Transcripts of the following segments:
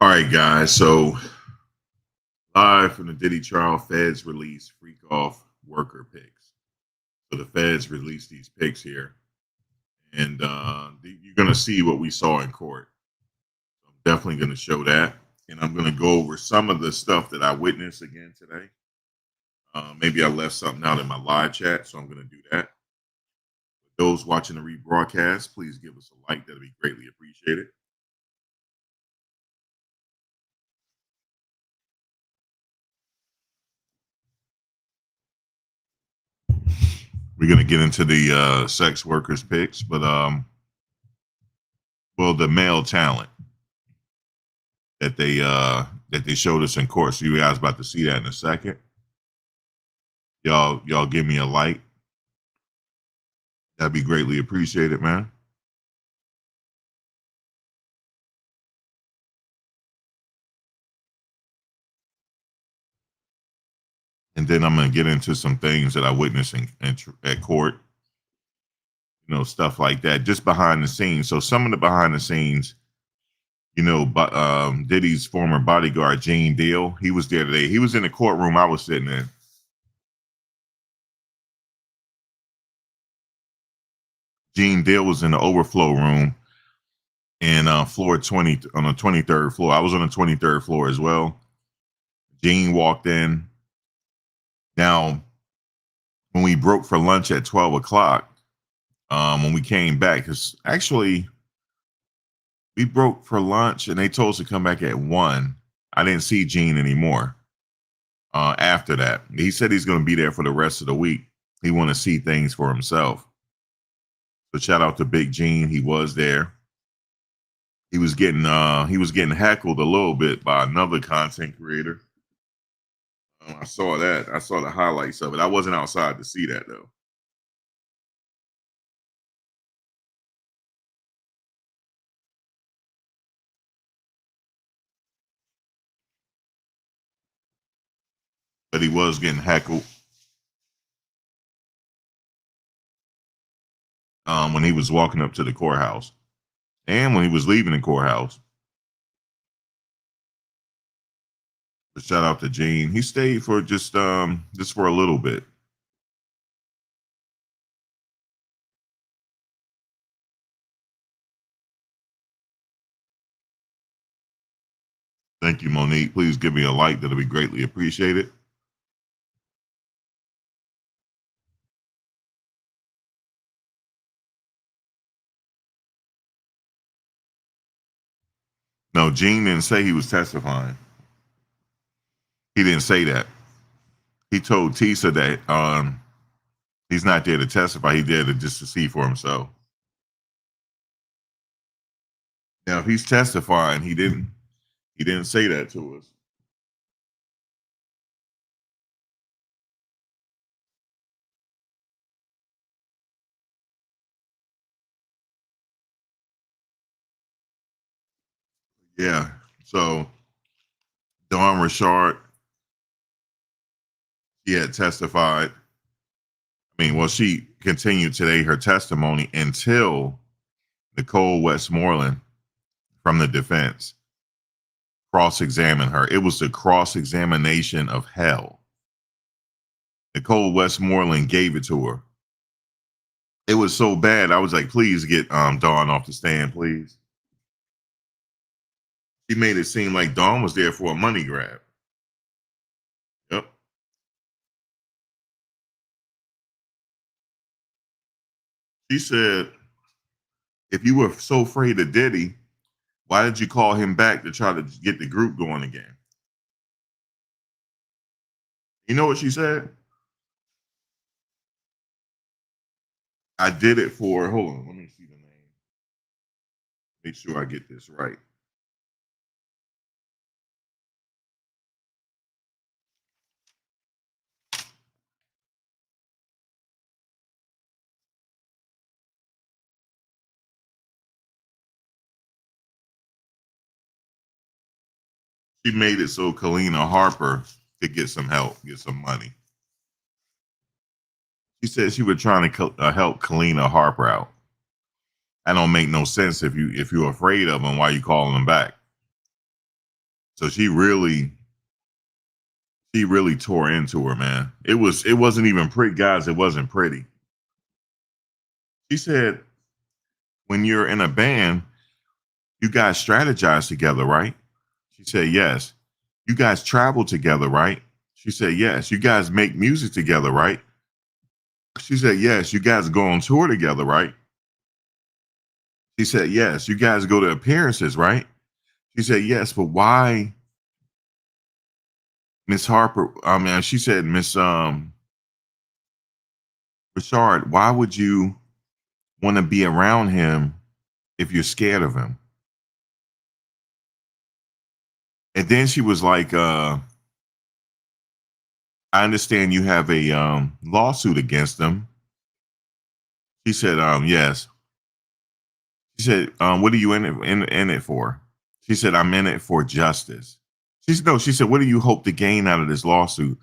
All right, guys. So live from the Diddy trial, feds release freak off worker pics. So the feds released these pics here, and you're going to see what we saw in court. I'm definitely going to show that, and I'm going to go over some of the stuff that I witnessed again today. Maybe I left something out in my live chat, so I'm going to do that. Those watching the rebroadcast, please give us a like. That'll be greatly appreciated. We're going to get into the sex workers pics, but well, the male talent that they showed us in court. So you guys about to see that in a second. Y'all give me a like. That'd be greatly appreciated, man. And then I'm gonna get into some things that I witnessed at court. You know, stuff like that, just behind the scenes. So some of the behind the scenes, you know, but Diddy's former bodyguard Gene Deal, he was there today. He was in the courtroom I was sitting in. Gene Deal was in the overflow room in floor 20 on the 23rd floor. I was on the 23rd floor as well. Gene walked in. Now, when we broke for lunch at 12 o'clock, when we came back, because actually we broke for lunch and they told us to come back at 1. I didn't see Gene anymore after that. He said he's going to be there for the rest of the week. He want to see things for himself. So shout out to Big Gene. He was there. He was getting heckled a little bit by another content creator. I saw that. I saw the highlights of it. I wasn't outside to see that though. But he was getting heckled when he was walking up to the courthouse and when he was leaving the courthouse. But shout out to Gene. He stayed for just for a little bit. Thank you, Monique. Please give me a like. That'll be greatly appreciated. No, Gene didn't say he was testifying. He didn't say that. He told Tisa that he's not there to testify. He's there just to see for himself. Now, if he's testifying, he didn't say that to us. Yeah. So Dawn Richard, she had testified. I mean, well, she continued today her testimony until Nicole Westmoreland from the defense cross-examined her. It was the cross-examination of hell. Nicole Westmoreland gave it to her. It was so bad. I was like, please get Dawn off the stand, please. She made it seem like Dawn was there for a money grab. Yep. She said, if you were so afraid of Diddy, why did you call him back to try to get the group going again? You know what she said? I did it for, hold on, let me see the name. Make sure I get this right. She made it so Kalina Harper could get some help, get some money. She said she was trying to help Kalina Harper out. That don't make no sense if you're afraid of him. Why you calling him back? So she really tore into her, man. It wasn't even pretty, guys. It wasn't pretty. She said, when you're in a band, you guys strategize together, right? She said, yes. You guys travel together, right? She said, yes. You guys make music together, right? She said, yes. You guys go on tour together, right? She said, yes. You guys go to appearances, right? She said, yes. But why, Miss Harper? I mean, she said, Miss Richard, why would you want to be around him if you're scared of him? And then she was like, I understand you have a lawsuit against him. She said, yes. She said, what are you in it for? She said, I'm in it for justice. She said, no, she said, what do you hope to gain out of this lawsuit?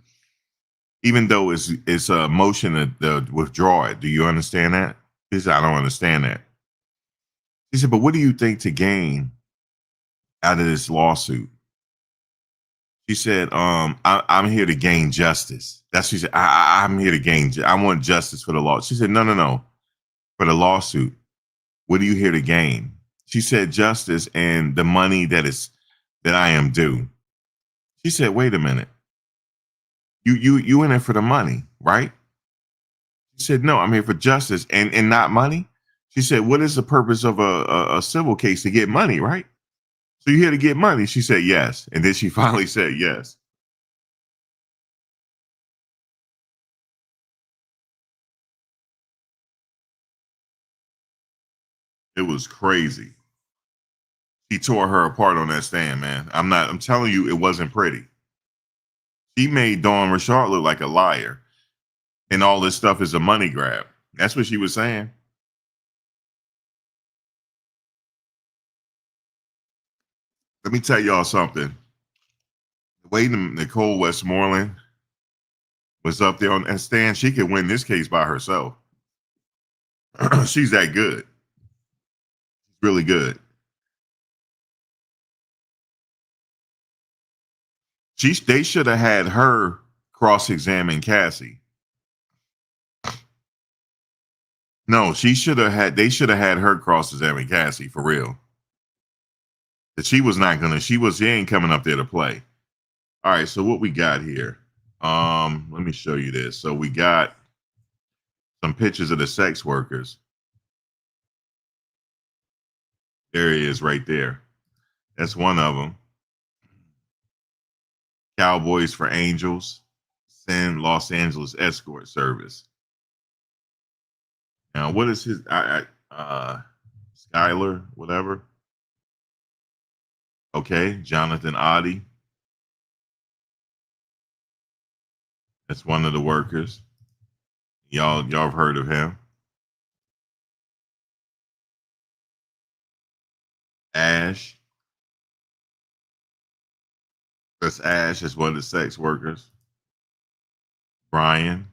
Even though it's a motion to withdraw it. Do you understand that? She said, I don't understand that. She said, but what do you think to gain out of this lawsuit? She said, I'm here to gain justice. That's what she said. I'm here to gain. I want justice for the law. She said, no. For the lawsuit, what are you here to gain? She said, justice and the money that I am due. She said, wait a minute. You in it for the money, right? She said, no, I'm here for justice and not money. She said, what is the purpose of a civil case? To get money, right? So you're here to get money? She said, yes. And then she finally said yes. It was crazy. He tore her apart on that stand, man. I'm telling you, it wasn't pretty. She made Dawn Richard look like a liar. And all this stuff is a money grab. That's what she was saying. Let me tell y'all something. The way Nicole Westmoreland was up there on that stand, she could win this case by herself. She's that good. Really good. They should have had her cross-examine Cassie. No, they should have had her cross-examine Cassie for real. But she ain't coming up there to play. All right, so what we got here? Let me show you this. So we got some pictures of the sex workers. There he is right there. That's one of them. Cowboys for Angels, San Los Angeles Escort Service. Now, what is his Skyler, whatever? Okay, Jonathan Oddie. That's one of the workers. Y'all have heard of him. Ash. That's Ash. That's one of the sex workers. Brian.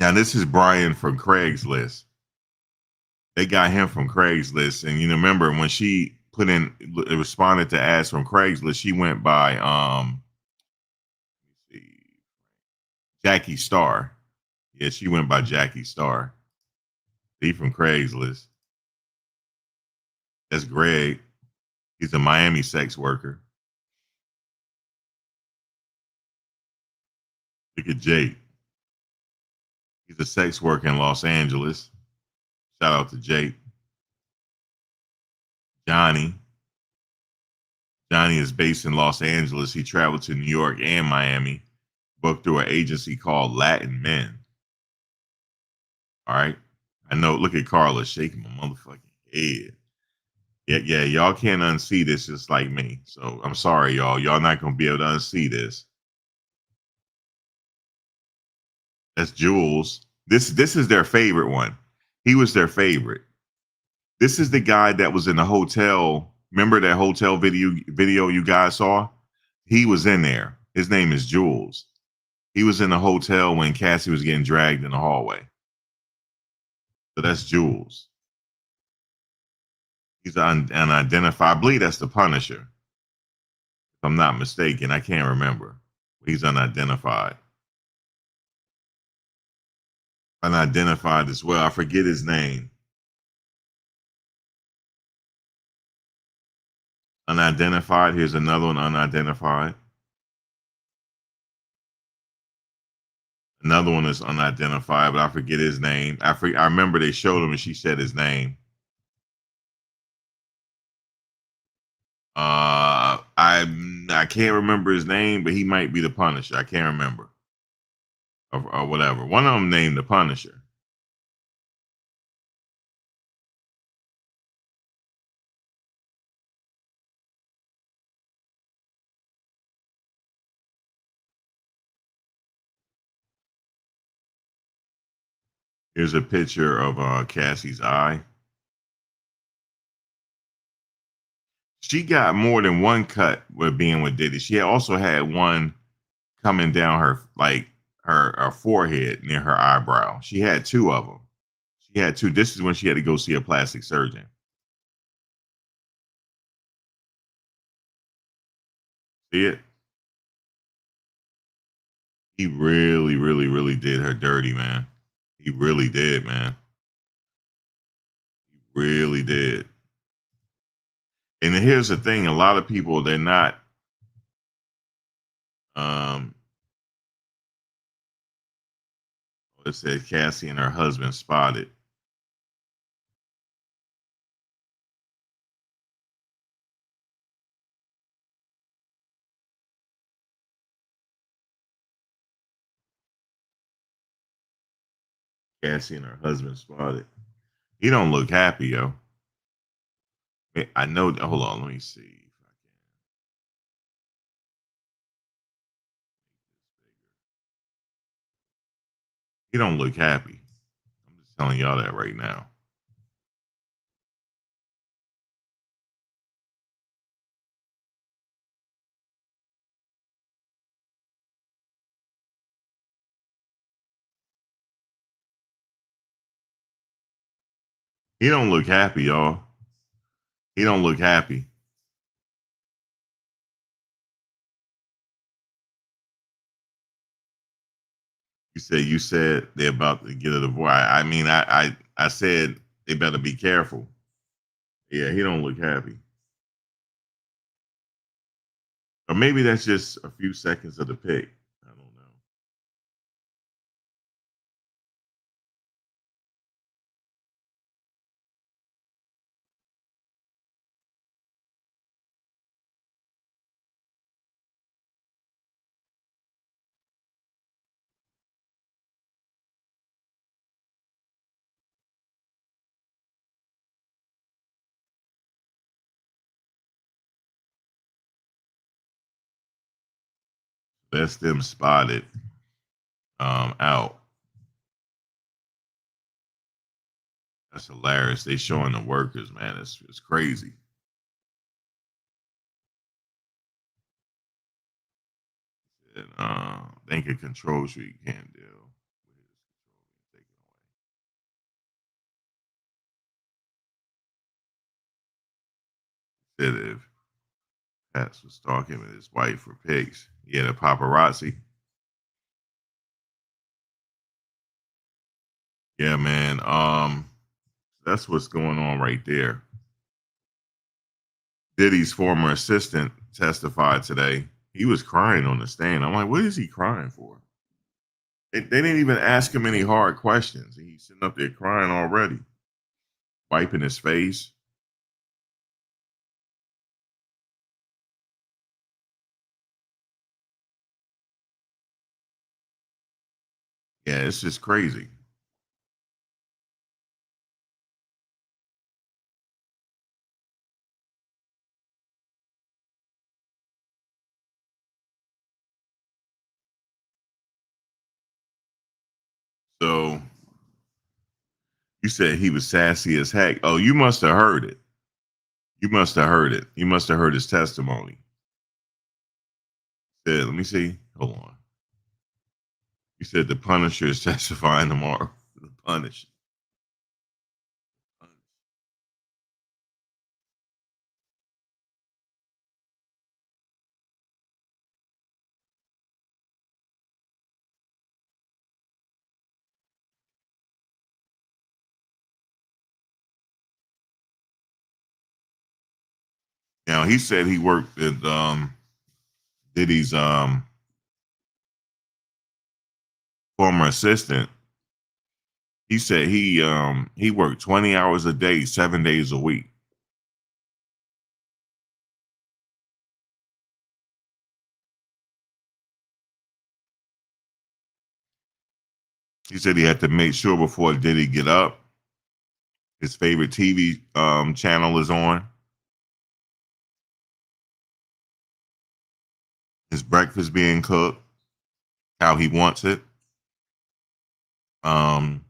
Now, this is Brian from Craigslist. They got him from Craigslist. And remember when she responded to ads from Craigslist, she went by Jackie Star. Yeah, she went by Jackie Star. He from Craigslist. That's Greg. He's a Miami sex worker. Look at Jake. He's a sex worker in Los Angeles. Shout out to Jake. Johnny. Johnny is based in Los Angeles. He traveled to New York and Miami, booked through an agency called Latin Men. All right. I know. Look at Carla shaking my motherfucking head. Yeah. Y'all can't unsee this just like me. So I'm sorry, y'all. Y'all not gonna be able to unsee this. That's Jules. This is their favorite one. He was their favorite. This is the guy that was in the hotel. Remember that hotel video you guys saw? He was in there. His name is Jules. He was in the hotel when Cassie was getting dragged in the hallway. So that's Jules. He's unidentified. I believe that's the Punisher. If I'm not mistaken, I can't remember. He's unidentified. Unidentified as well. I forget his name. Unidentified. Here's another one, unidentified. Another one is unidentified, but I forget his name. I remember they showed him and she said his name. I can't remember his name, but he might be the Punisher. I can't remember, or whatever. One of them named the Punisher. Here's a picture of Cassie's eye. She got more than one cut with being with Diddy. She also had one coming down her her forehead near her eyebrow. She had two of them. She had two. This is when she had to go see a plastic surgeon. See it? He really, really, really did her dirty, man. He really did, man. He really did. And here's the thing: a lot of people they're not. Um, it said Cassie and her husband spotted. Cassie and her husband spotted. He don't look happy, yo. I know. Hold on, let me see if I can. He don't look happy. I'm just telling y'all that right now. He don't look happy, y'all. He don't look happy. You said they're about to get a divorce. I mean, I said they better be careful. Yeah, he don't look happy. Or maybe that's just a few seconds of the pic. I don't know. That's them spotted out. That's hilarious. They showing the workers, man. It's crazy. And think a control street can't do. Said if Pats was talking with his wife for pics, he had a paparazzi. Yeah, man. That's what's going on right there. Diddy's former assistant testified today. He was crying on the stand. I'm like, what is he crying for? They didn't even ask him any hard questions. He's sitting up there crying already, wiping his face. Yeah, it's just crazy. So you said he was sassy as heck. Oh, you must have heard it. You must have heard it. You must have heard his testimony. Said, let me see. Hold on. You said the Punisher is testifying tomorrow. The Punisher. Now he said he worked at Diddy's former assistant. He said he worked 20 hours a day, 7 days a week. He said he had to make sure before Diddy get up, his favorite TV channel is on. His breakfast being cooked, how he wants it. Um,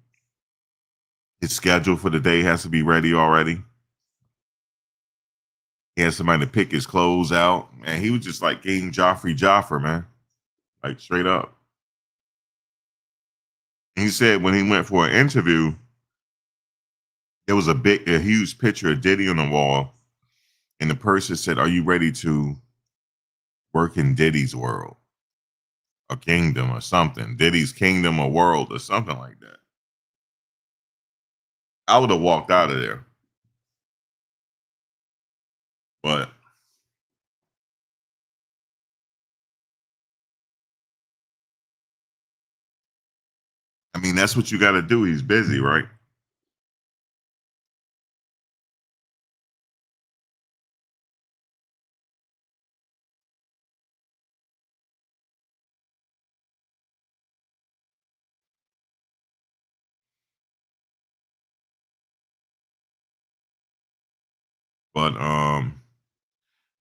his schedule for the day has to be ready already. He had somebody to pick his clothes out. And he was just like King Joffer, man. Like straight up. He said when he went for an interview, there was a huge picture of Diddy on the wall. And the person said, "Are you ready to work in Diddy's world? A kingdom or something. Diddy's kingdom or world or something like that." I would have walked out of there. But I mean, that's what you got to do. He's busy, right? But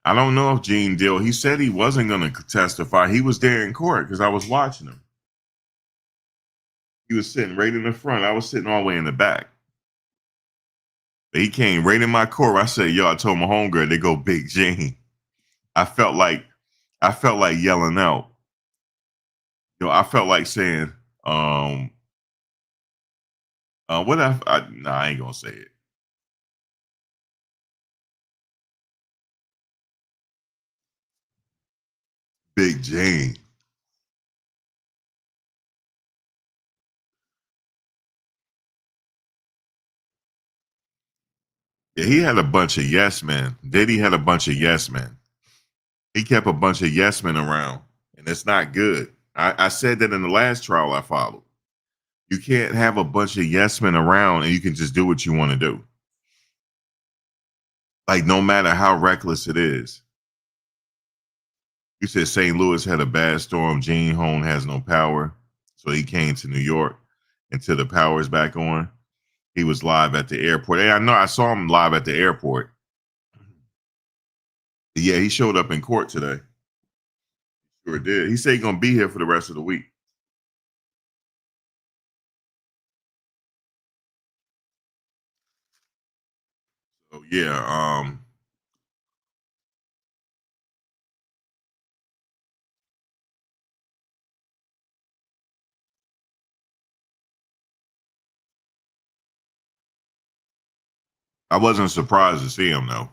I don't know if Gene Deal. He said he wasn't going to testify. He was there in court because I was watching him. He was sitting right in the front. I was sitting all the way in the back. He came right in my court. I said, "Yo," I told my homegirl, they go Big Gene. I felt like yelling out. I felt like saying, what nah, I ain't gonna say it. Big Gene. Yeah, he had a bunch of yes men. Diddy had a bunch of yes men. He kept a bunch of yes men around, and it's not good. I said that in the last trial I followed. You can't have a bunch of yes men around and you can just do what you want to do. Like, no matter how reckless it is. You said St. Louis had a bad storm. Gene Hone has no power. So he came to New York until the power is back on. He was live at the airport. And I know I saw him live at the airport. Yeah, he showed up in court today. Sure did. He said he's gonna be here for the rest of the week. So yeah, I wasn't surprised to see him though.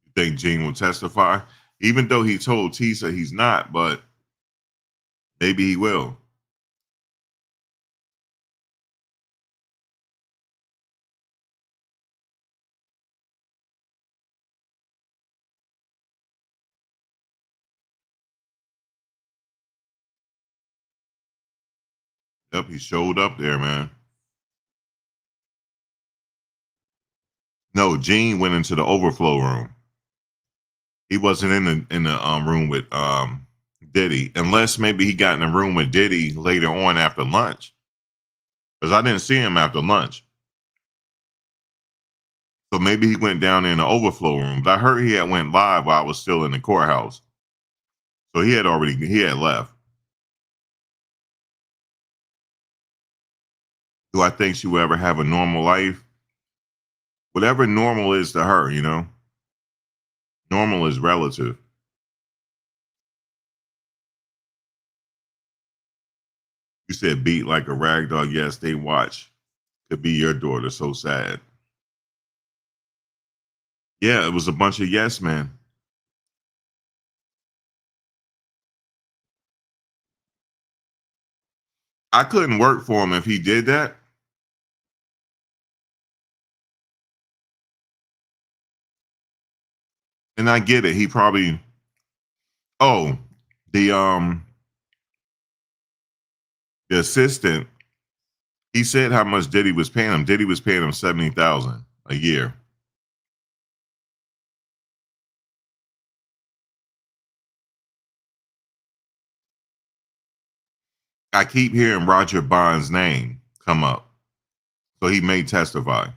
You think Gene will testify? Even though he told Tisa he's not, but maybe he will. Yep, he showed up there, man. No, Gene went into the overflow room. He wasn't in the room with Diddy, unless maybe he got in the room with Diddy later on after lunch. Because I didn't see him after lunch. So maybe he went down in the overflow room. But I heard he had went live while I was still in the courthouse. So he had left. Do I think she will ever have a normal life? Whatever normal is to her, normal is relative. You said beat like a rag dog. Yes, they watch. Could be your daughter. So sad. Yeah, it was a bunch of yes men. I couldn't work for him if he did that. And I get it. He probably oh, the um the assistant, he said how much Diddy was paying him. Diddy was paying him 70,000 a year. I keep hearing Roger Bond's name come up. So he may testify.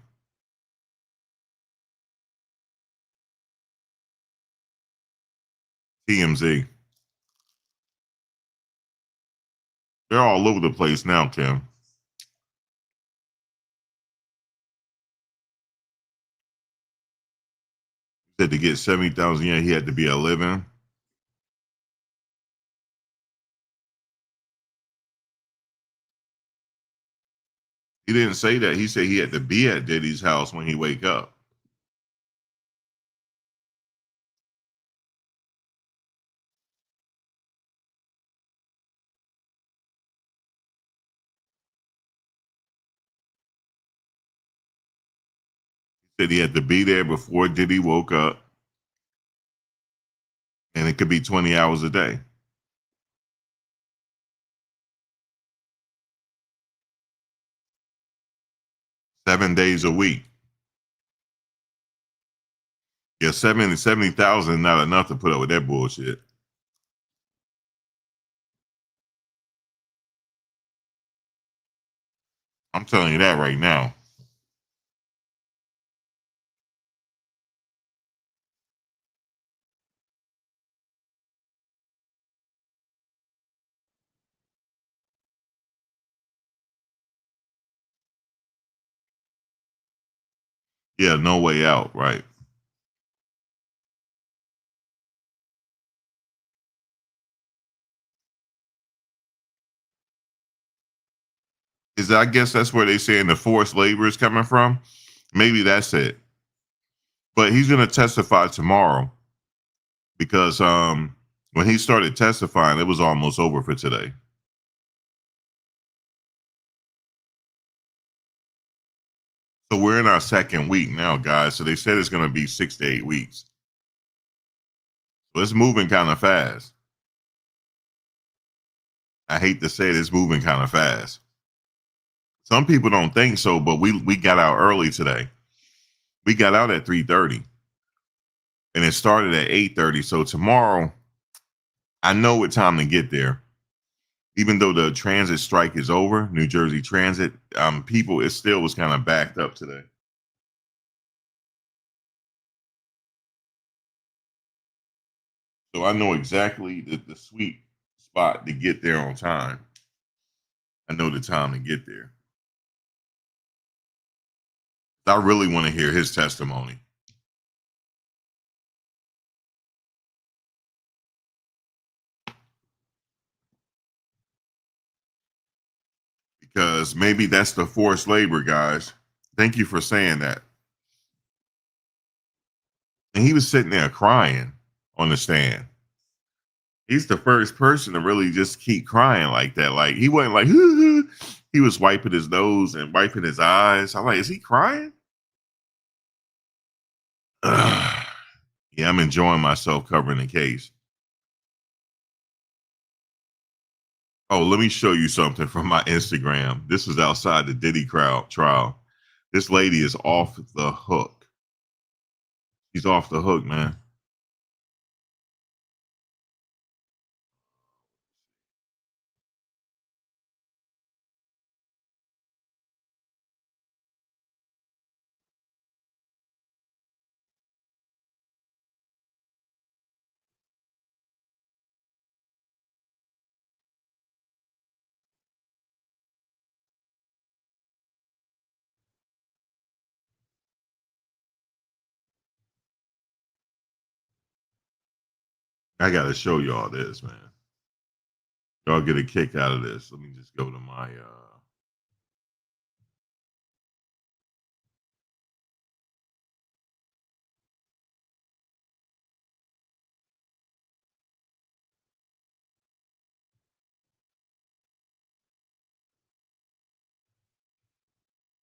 TMZ. They're all over the place now, Kim. Said to get 70,000 a year, he had to be a living. He didn't say that. He said he had to be at Diddy's house when he wake up. He said he had to be there before Diddy woke up, and it could be 20 hours a day, 7 days a week. Yeah, 70,000 not enough to put up with that bullshit. I'm telling you that right now. Yeah, no way out, right? Is that, I guess that's where they saying the forced labor is coming from. Maybe that's it. But he's gonna testify tomorrow because when he started testifying, it was almost over for today. So we're in our second week now, guys. So they said it's gonna be 6 to 8 weeks. So it's moving kind of fast. I hate to say it, it's moving kind of fast. Some people don't think so, but we got out early today. We got out at 3:30 and it started at 8:30. So tomorrow, I know what time to get there. Even though the transit strike is over, New Jersey Transit, people, it still was kind of backed up today. So I know exactly the sweet spot to get there on time. I know the time to get there. I really want to hear his testimony because maybe that's the forced labor, guys. Thank you for saying that. And he was sitting there crying on the stand. He's the first person to really just keep crying like that. Like he wasn't like he was wiping his nose and wiping his eyes. I'm like, is he crying? Ugh. Yeah, I'm enjoying myself covering the case. Oh, let me show you something from my Instagram. This is outside the Diddy crowd trial. This lady is off the hook. She's off the hook, man. I gotta show y'all this, man. Y'all get a kick out of this. Let me just go to my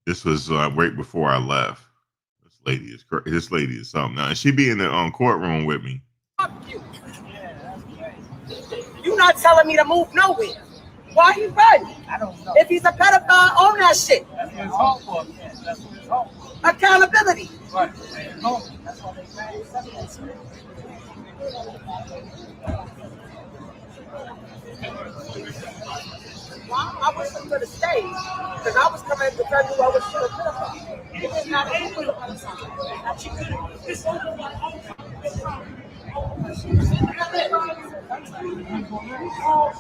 This was right before I left. This lady is something now, and she be in the courtroom with me. Fuck you. You not telling me to move nowhere. Why he run? I don't know. If he's a pedophile, own that shit. That's what it's home for. Yeah, that's what it's home for. Accountability. Right. That's what they say. Well, I wish him to the stage because I was coming to tell you I was still a pedophile. He was not a pedophile. She could have. It's over my own.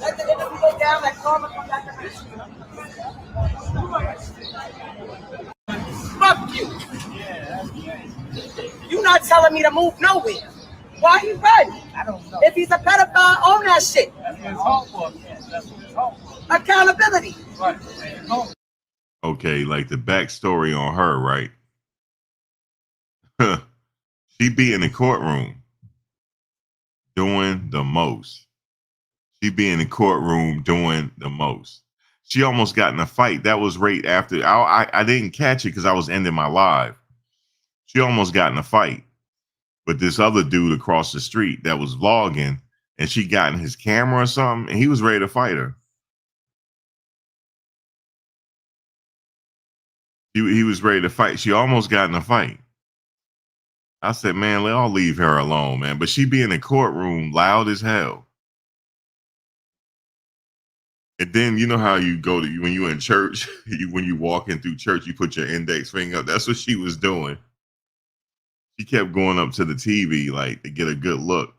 Let the interview go down, let karma come back around. Fuck you. You not telling me to move nowhere. Why he run? I don't know. If he's a pedophile, own that shit. That's what it's home for. Yeah, that's what it's home for. Accountability. Right. Okay, like the backstory on her, right? She be in the courtroom doing the most. She be in the courtroom doing the most. She almost got in a fight. That was right after. I didn't catch it because I was ending my live. She almost got in a fight with this other dude across the street that was vlogging, and she got in his camera or something, and he was ready to fight her. He was ready to fight. She almost got in a fight. I said, man, I'll leave her alone, man. But she be in the courtroom loud as hell. And then you know how you go to when you in church, when you walk in through church, you put your index finger up. That's what she was doing. She kept going up to the TV like to get a good look.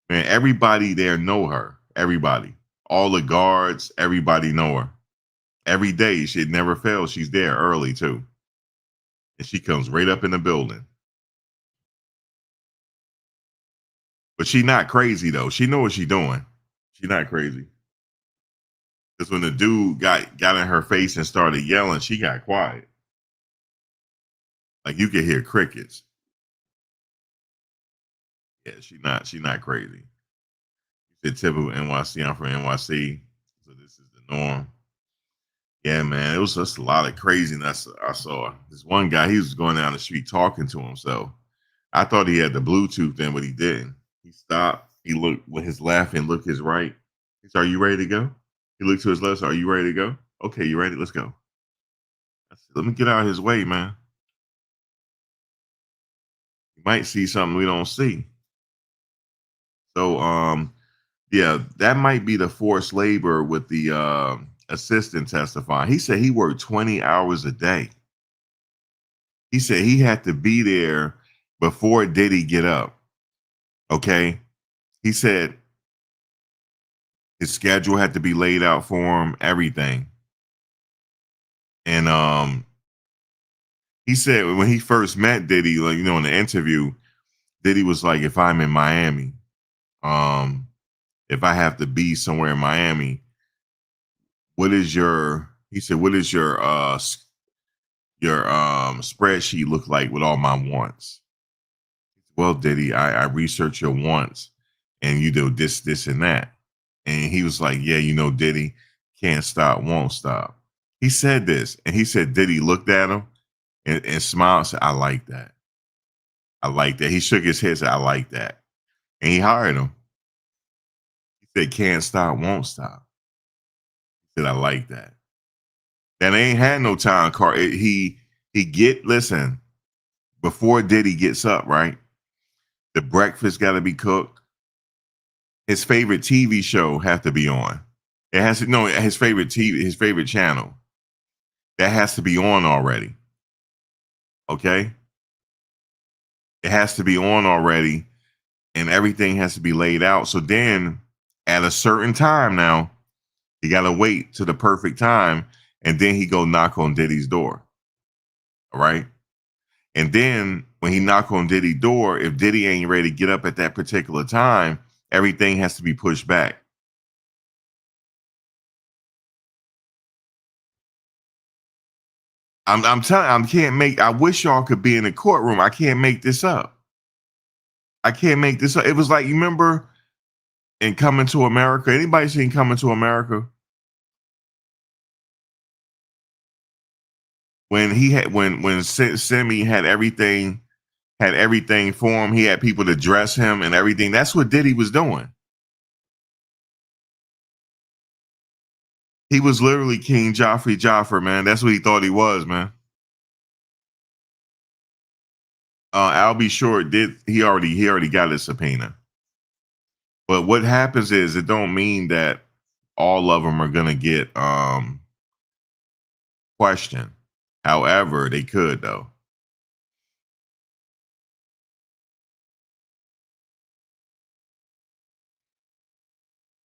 Man, everybody there know her. Everybody, all the guards, everybody know her. Every day, she never fails. She's there early too, and she comes right up in the building. But she not crazy though. She know what she's doing. She not crazy. Because when the dude got in her face and started yelling, she got quiet. Like you could hear crickets. Yeah, she not crazy. She said typical NYC. I'm from NYC, so this is the norm. Yeah, man, it was just a lot of craziness I saw. This one guy, he was going down the street talking to himself. I thought he had the Bluetooth in, but he didn't. He stopped. He looked with his left and looked his right. He said, "Are you ready to go?" He looked to his left. Said, "Are you ready to go?" "Okay, you ready? Let's go." I said, "Let me get out of his way, man. You might see something we don't see." So, yeah, that might be the forced labor with the assistant testifying. He said he worked 20 hours a day. He said he had to be there before Diddy get up. Okay. He said his schedule had to be laid out for him, everything. And he said when he first met Diddy, like, in the interview, Diddy was like, if I'm in Miami, if I have to be somewhere in Miami, what is your spreadsheet look like with all my wants? Well, Diddy, I research your wants and you do this, and that. And he was like, yeah, Diddy, can't stop, won't stop. He said this, and he said Diddy looked at him and smiled and said, I like that. I like that. He shook his head and said, I like that. And he hired him. He said, can't stop, won't stop. He said, I like that. That ain't had no time card. Listen, before Diddy gets up, right? The breakfast got to be cooked. His favorite TV show have to be on. It has to his favorite channel. That has to be on already. Okay? It has to be on already, and everything has to be laid out. So then at a certain time now, you gotta wait to the perfect time, and then he go knock on Diddy's door. All right. And then when he knock on Diddy's door, if Diddy ain't ready to get up at that particular time, everything has to be pushed back. I'm telling. I wish y'all could be in the courtroom. I can't make this up. It was like, you remember in Coming to America? Anybody seen Coming to America? when he had when Semi had everything for him. He had people to dress him and everything. That's what Diddy was doing. He was literally King Joffrey Joffer, man. That's what he thought he was, man. Albie Short did. He already got his subpoena. But what happens is it don't mean that all of them are gonna get questioned. However, they could though.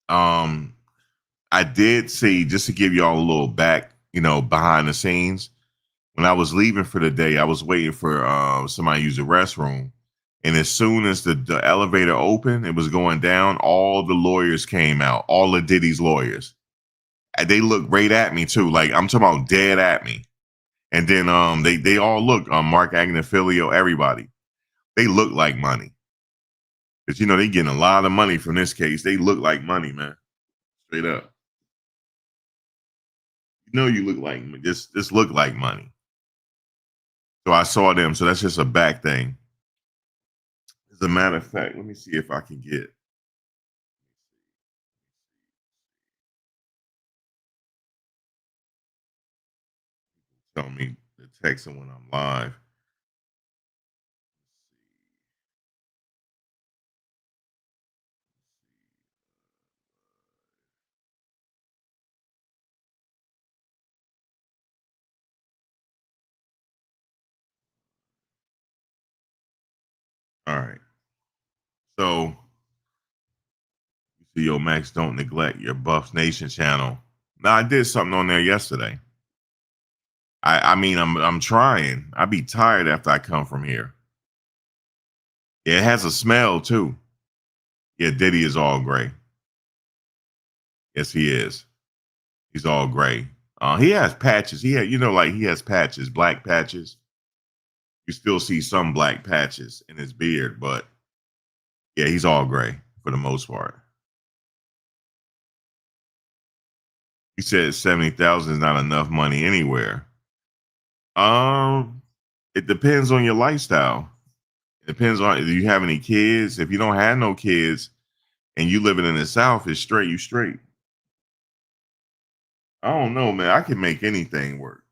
Um, I did see, just to give y'all a little back, behind the scenes. When I was leaving for the day, I was waiting for somebody to use the restroom. And as soon as the elevator opened, it was going down, all the lawyers came out, all of Diddy's lawyers. And they looked right at me too. Like, I'm talking about dead at me. And then they all look, Mark Agnafilio, everybody. They look like money. Because they getting a lot of money from this case. They look like money, man. Straight up. You look like just look like money. So I saw them. So that's just a back thing. As a matter of fact, let me see if I can get. Tell me the text when I'm live. All right. So, yo, Max, don't neglect your Buffs Nation channel. Now, I did something on there yesterday. I mean, I'm trying. I be tired after I come from here. Yeah, it has a smell too. Yeah, Diddy is all gray. Yes, he is. He's all gray. He has patches. He has patches, black patches. You still see some black patches in his beard, but yeah, he's all gray for the most part. He said 70,000 is not enough money anywhere. It depends on your lifestyle. It depends on, do you have any kids? If you don't have no kids and you living in the South, it's straight. You straight. I don't know, man. I can make anything work.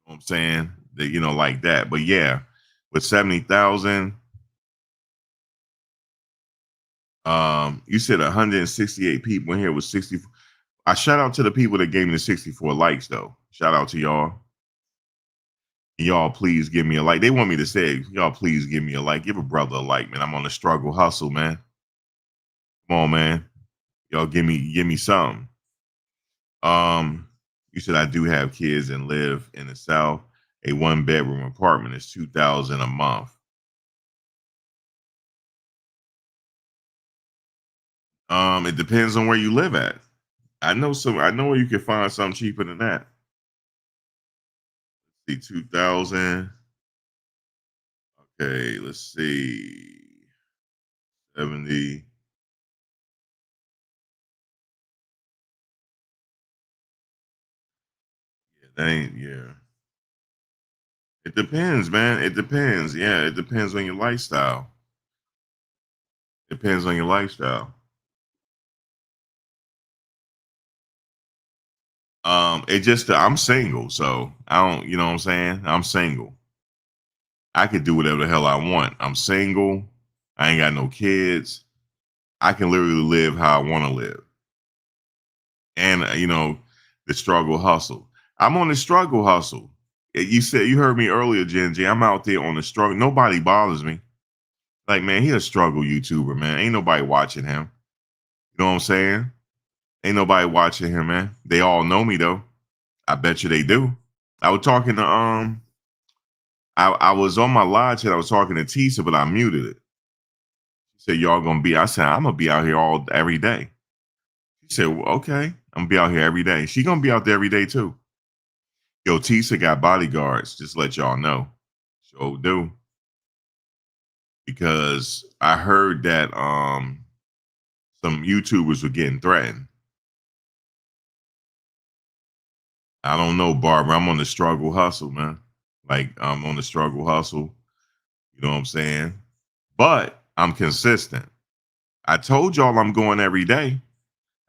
You know what I'm saying? That, like that. But yeah, with 70,000, you said 168 people in here with 60. I shout out to the people that gave me the 64 likes though. Shout out to y'all. Y'all please give me a like. They want me to say, y'all please give me a like. Give a brother a like, man. I'm on the struggle hustle, man. Come on, man. Y'all give me something. You said I do have kids and live in the South. A 1-bedroom apartment is $2,000 a month. It depends on where you live at. I know where you can find something cheaper than that. Let's see, 2,000. Okay, let's see. 70. Yeah, that ain't, yeah. It depends, man. It depends. Yeah, it depends on your lifestyle. Depends on your lifestyle. It just I'm single, so I don't, you know what I'm saying? I'm single. I could do whatever the hell I want. I'm single. I ain't got no kids. I can literally live how I want to live. And the struggle hustle. I'm on the struggle hustle. You heard me earlier, Jen J. I'm out there on the struggle. Nobody bothers me. Like, man, he a struggle YouTuber, man. Ain't nobody watching him. You know what I'm saying? Ain't nobody watching him, man. They all know me though. I bet you they do. I was talking to I was on my live chat. I was talking to Tisa, but I muted it. She said, "Y'all gonna be?" I said, "I'm gonna be out here every day." She said, well, "Okay, I'm gonna be out here every day." She gonna be out there every day too. Yo, Tisa got bodyguards. Just let y'all know. So do, because I heard that some YouTubers were getting threatened. I don't know, Barbara. I'm on the struggle hustle, man. Like I'm on the struggle hustle. You know what I'm saying? But I'm consistent. I told y'all I'm going every day.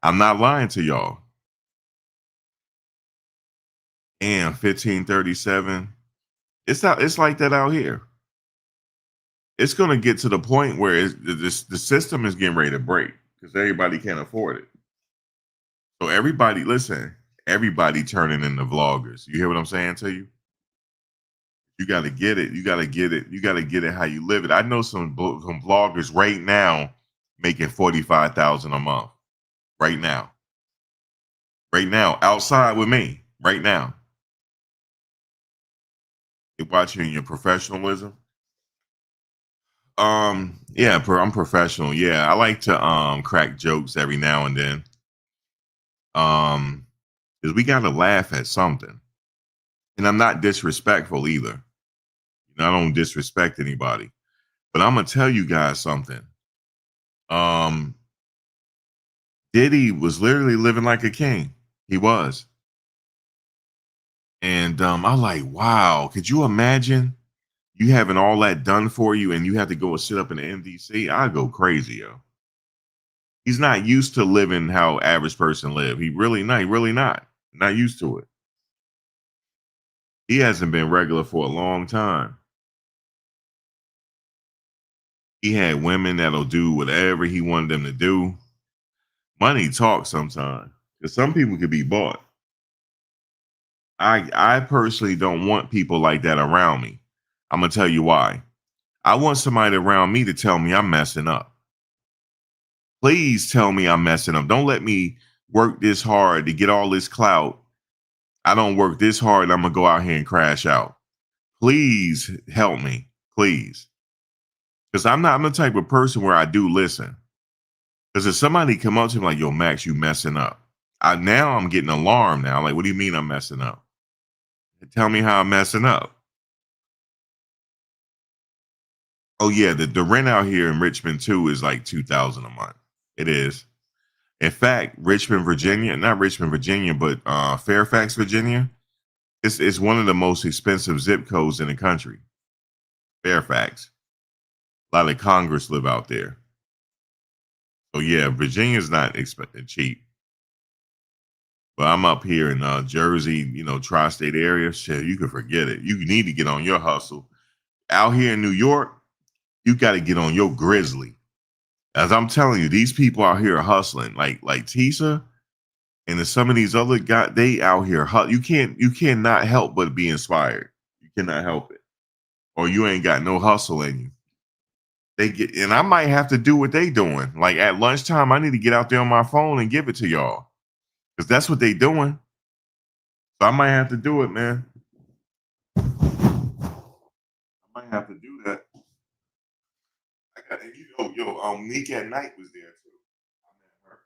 I'm not lying to y'all. And 1537. It's like that out here. It's gonna get to the point where the system is getting ready to break because everybody can't afford it. So everybody, listen, everybody turning into vloggers. You hear what I'm saying to you? You got to get it. You got to get it. You got to get it how you live it. I know some vloggers right now making 45,000 a month. Right now, outside with me. Right now, you're watching your professionalism. Yeah, I'm professional. Yeah, I like to crack jokes every now and then. Because we got to laugh at something, and I'm not disrespectful either. I don't disrespect anybody, but I'm gonna tell you guys something. Um, Diddy was literally living like a king. He was. And I'm like, wow, could you imagine you having all that done for you and you have to go and sit up in the MDC? I'd go crazy, yo. He's not used to living how average person live. He really not used to it. He hasn't been regular for a long time. He had women that'll do whatever he wanted them to do. Money talks sometimes because some people could be bought. I personally don't want people like that around me. I'm gonna tell you why. I want somebody around me to tell me I'm messing up. Please tell me I'm messing up. Don't let me work this hard to get all this clout. I don't work this hard. I'm gonna go out here and crash out. Please help me, please, because I'm the type of person where I do listen. Because if somebody come up to me like, "Yo, Max, you messing up," I'm getting alarmed now. Like, what do you mean I'm messing up? Tell me how I'm messing up. Oh yeah, the rent out here in Richmond too is like 2,000 a month. It is. In fact, not Richmond, Virginia, but Fairfax, Virginia, it's one of the most expensive zip codes in the country. Fairfax. A lot of Congress live out there. So yeah, Virginia's not cheap. But I'm up here in Jersey, tri-state area. Shit, you can forget it. You need to get on your hustle. Out here in New York, you got to get on your grizzly. As I'm telling you, these people out here are hustling. Like Tisa and then some of these other guys, they out here. You cannot help but be inspired. You cannot help it, or you ain't got no hustle in you. And I might have to do what they doing. Like at lunchtime, I need to get out there on my phone and give it to y'all because that's what they doing. So I might have to do it, man. I might have to do that. I got, Meek at Night was there too. I met her.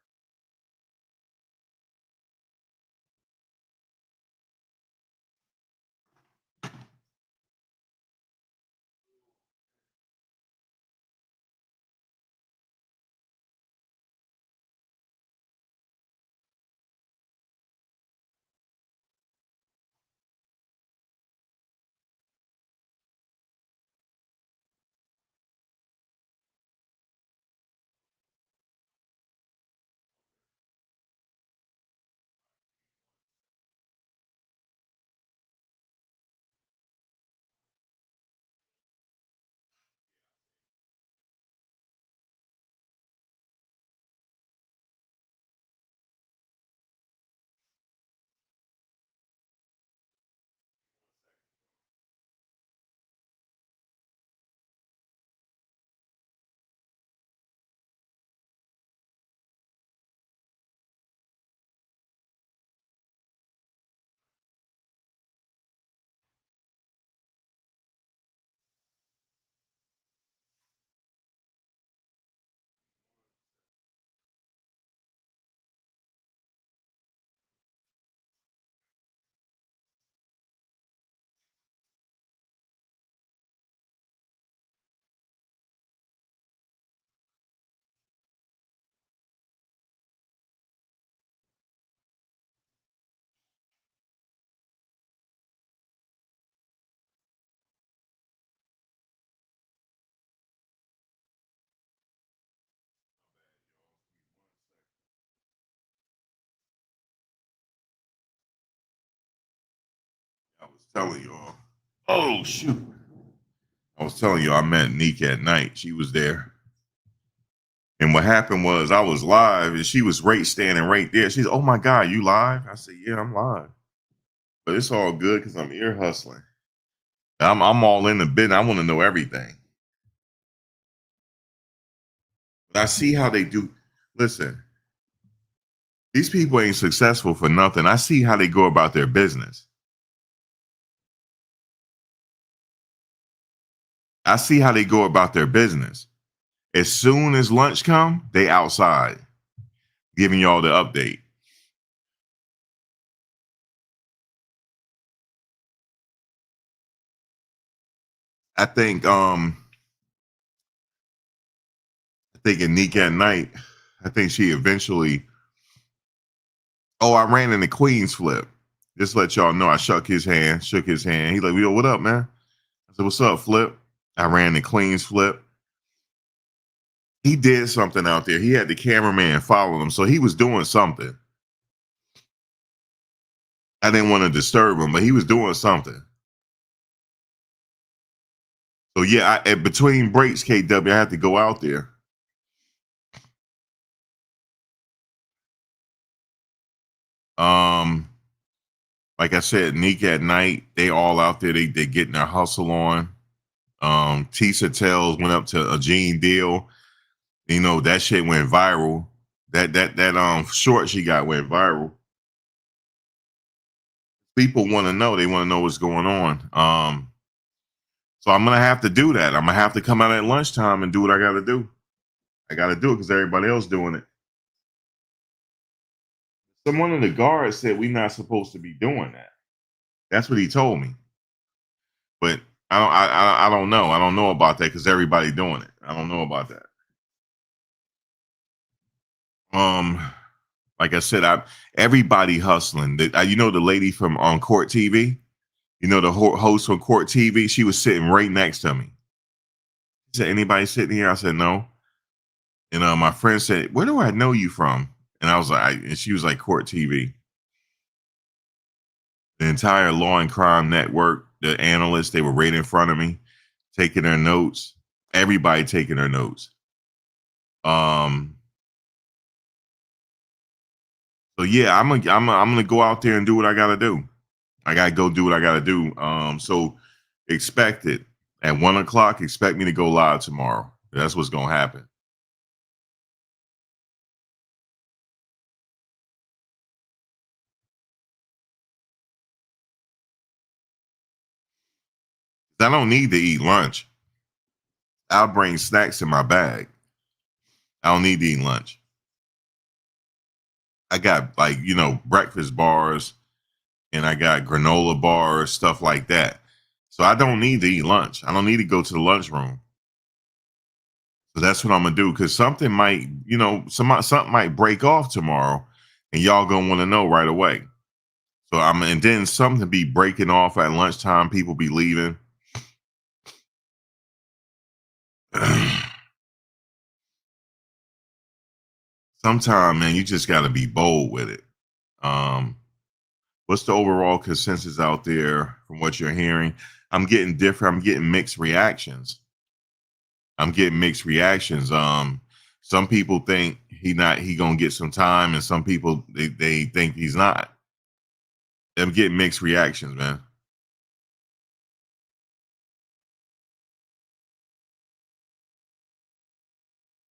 telling y'all. Oh shoot! I was telling you I met Neek at night. She was there. And what happened was I was live and she was standing right there. She's, oh my God, you live? I said, yeah, I'm live. But it's all good because I'm ear hustling. I'm all in the bit. I want to know everything. But I see how they do. Listen, these people ain't successful for nothing. I see how they go about their business. I see how they go about their business. As soon as lunch come, they outside giving y'all the update. I think in Neek at night, I think she eventually, I ran in the Queens flip. Just let y'all know I shook his hand. He like, yo, what up, man? I said, what's up, Flip? I ran the Queens flip. He did something out there. He had the cameraman follow him, so he was doing something. I didn't want to disturb him, but he was doing something. So yeah, between breaks, KW, I had to go out there. Like I said, Neek at night, they all out there. They getting their hustle on. Tisa Tells went up to a Gene Deal. You know, that shit went viral. That short she got went viral. People want to know. They want to know what's going on. So I'm gonna have to do that. I'm gonna have to come out at lunchtime and do what I got to do. I got to do it because everybody else doing it. Someone in the guard said we're not supposed to be doing that. That's what he told me. But I don't know. I don't know about that because everybody doing it. I don't know about that. Like I said, everybody hustling. You know the lady from on Court TV. You know the host from Court TV. She was sitting right next to me. She said, "Anybody sitting here?" I said, "No." And my friend said, "Where do I know you from?" And I was like, and she was like, "Court TV." The entire Law and Crime Network, the analysts, they were right in front of me, taking their notes. Everybody taking their notes. So yeah, I'm gonna go out there and do what I gotta do. I gotta go do what I gotta do. So expect it at 1:00. Expect me to go live tomorrow. That's what's gonna happen. I don't need to eat lunch. I'll bring snacks in my bag. I don't need to eat lunch. I got breakfast bars and I got granola bars, stuff like that. So I don't need to eat lunch. I don't need to go to the lunchroom. So that's what I'm gonna do because something might, something might break off tomorrow, and y'all gonna want to know right away. So and then something be breaking off at lunchtime. People be leaving. Sometime, man, you just got to be bold with it. What's the overall consensus out there from what you're hearing? I'm getting mixed reactions. Some people think he gonna get some time, and some people they think he's not. I'm getting mixed reactions, man.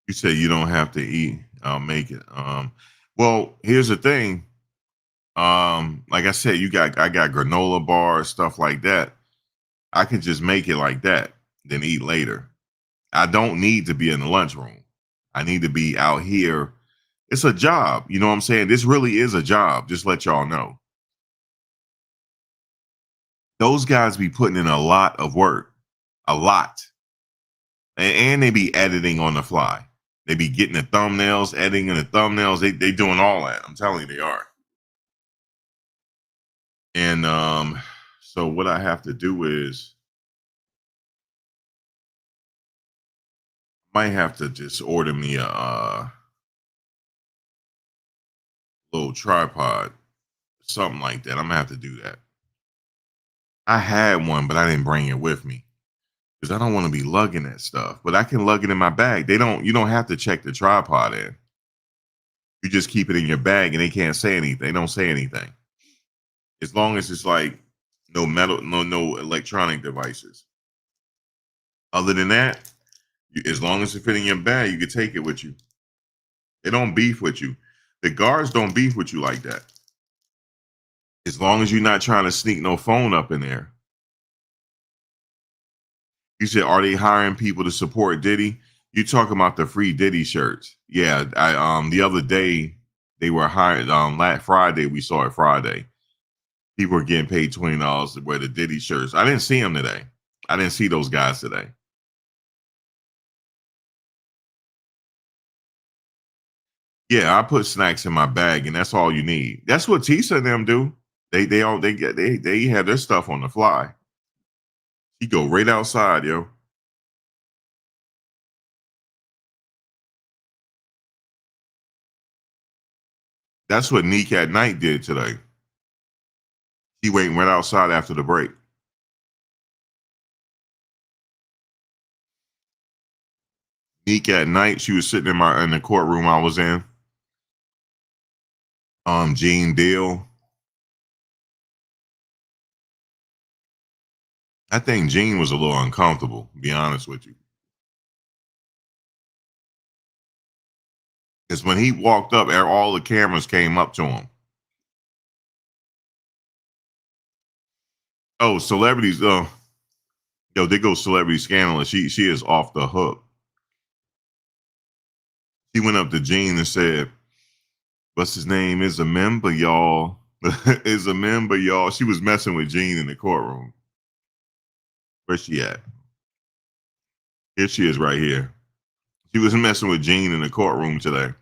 You say you don't have to eat. I'll make it. Well, here's the thing. Like I said, I got granola bars, stuff like that. I can just make it like that, then eat later. I don't need to be in the lunchroom. I need to be out here. It's a job. You know what I'm saying? This really is a job. Just let y'all know. Those guys be putting in a lot of work. A lot. And they be editing on the fly. They be getting the thumbnails, editing the thumbnails. They doing all that. I'm telling you, they are. And so what I have to do is might have to just order me a little tripod, something like that. I'm gonna have to do that. I had one, but I didn't bring it with me because I don't want to be lugging that stuff. But I can lug it in my bag. You don't have to check the tripod in. You just keep it in your bag, and they can't say anything. They don't say anything as long as it's like no metal, no electronic devices. Other than that, as long as it fit in your bag, you can take it with you. They don't beef with you. The guards don't beef with you like that. As long as you're not trying to sneak no phone up in there. You said, are they hiring people to support Diddy? You talking about the free Diddy shirts? Yeah, I the other day they were hired. Last Friday we saw it. Friday, people were getting paid $20 to wear the Diddy shirts. I didn't see them today. I didn't see those guys today. Yeah, I put snacks in my bag, and that's all you need. That's what Tisa and them do. They have their stuff on the fly. He go right outside, yo. That's what Neek at Night did today. He waiting right outside after the break. Neek at Night, she was sitting in the courtroom I was in. Gene Deal. I think Gene was a little uncomfortable, to be honest with you. Because when he walked up, all the cameras came up to him. Oh, celebrities, yo, they go celebrity scandalous. She is off the hook. She went up to Gene and said, what's his name? Is a member, y'all. Is a member, y'all. She was messing with Gene in the courtroom. Where's she at? Here she is right here. She was messing with Gene in the courtroom today.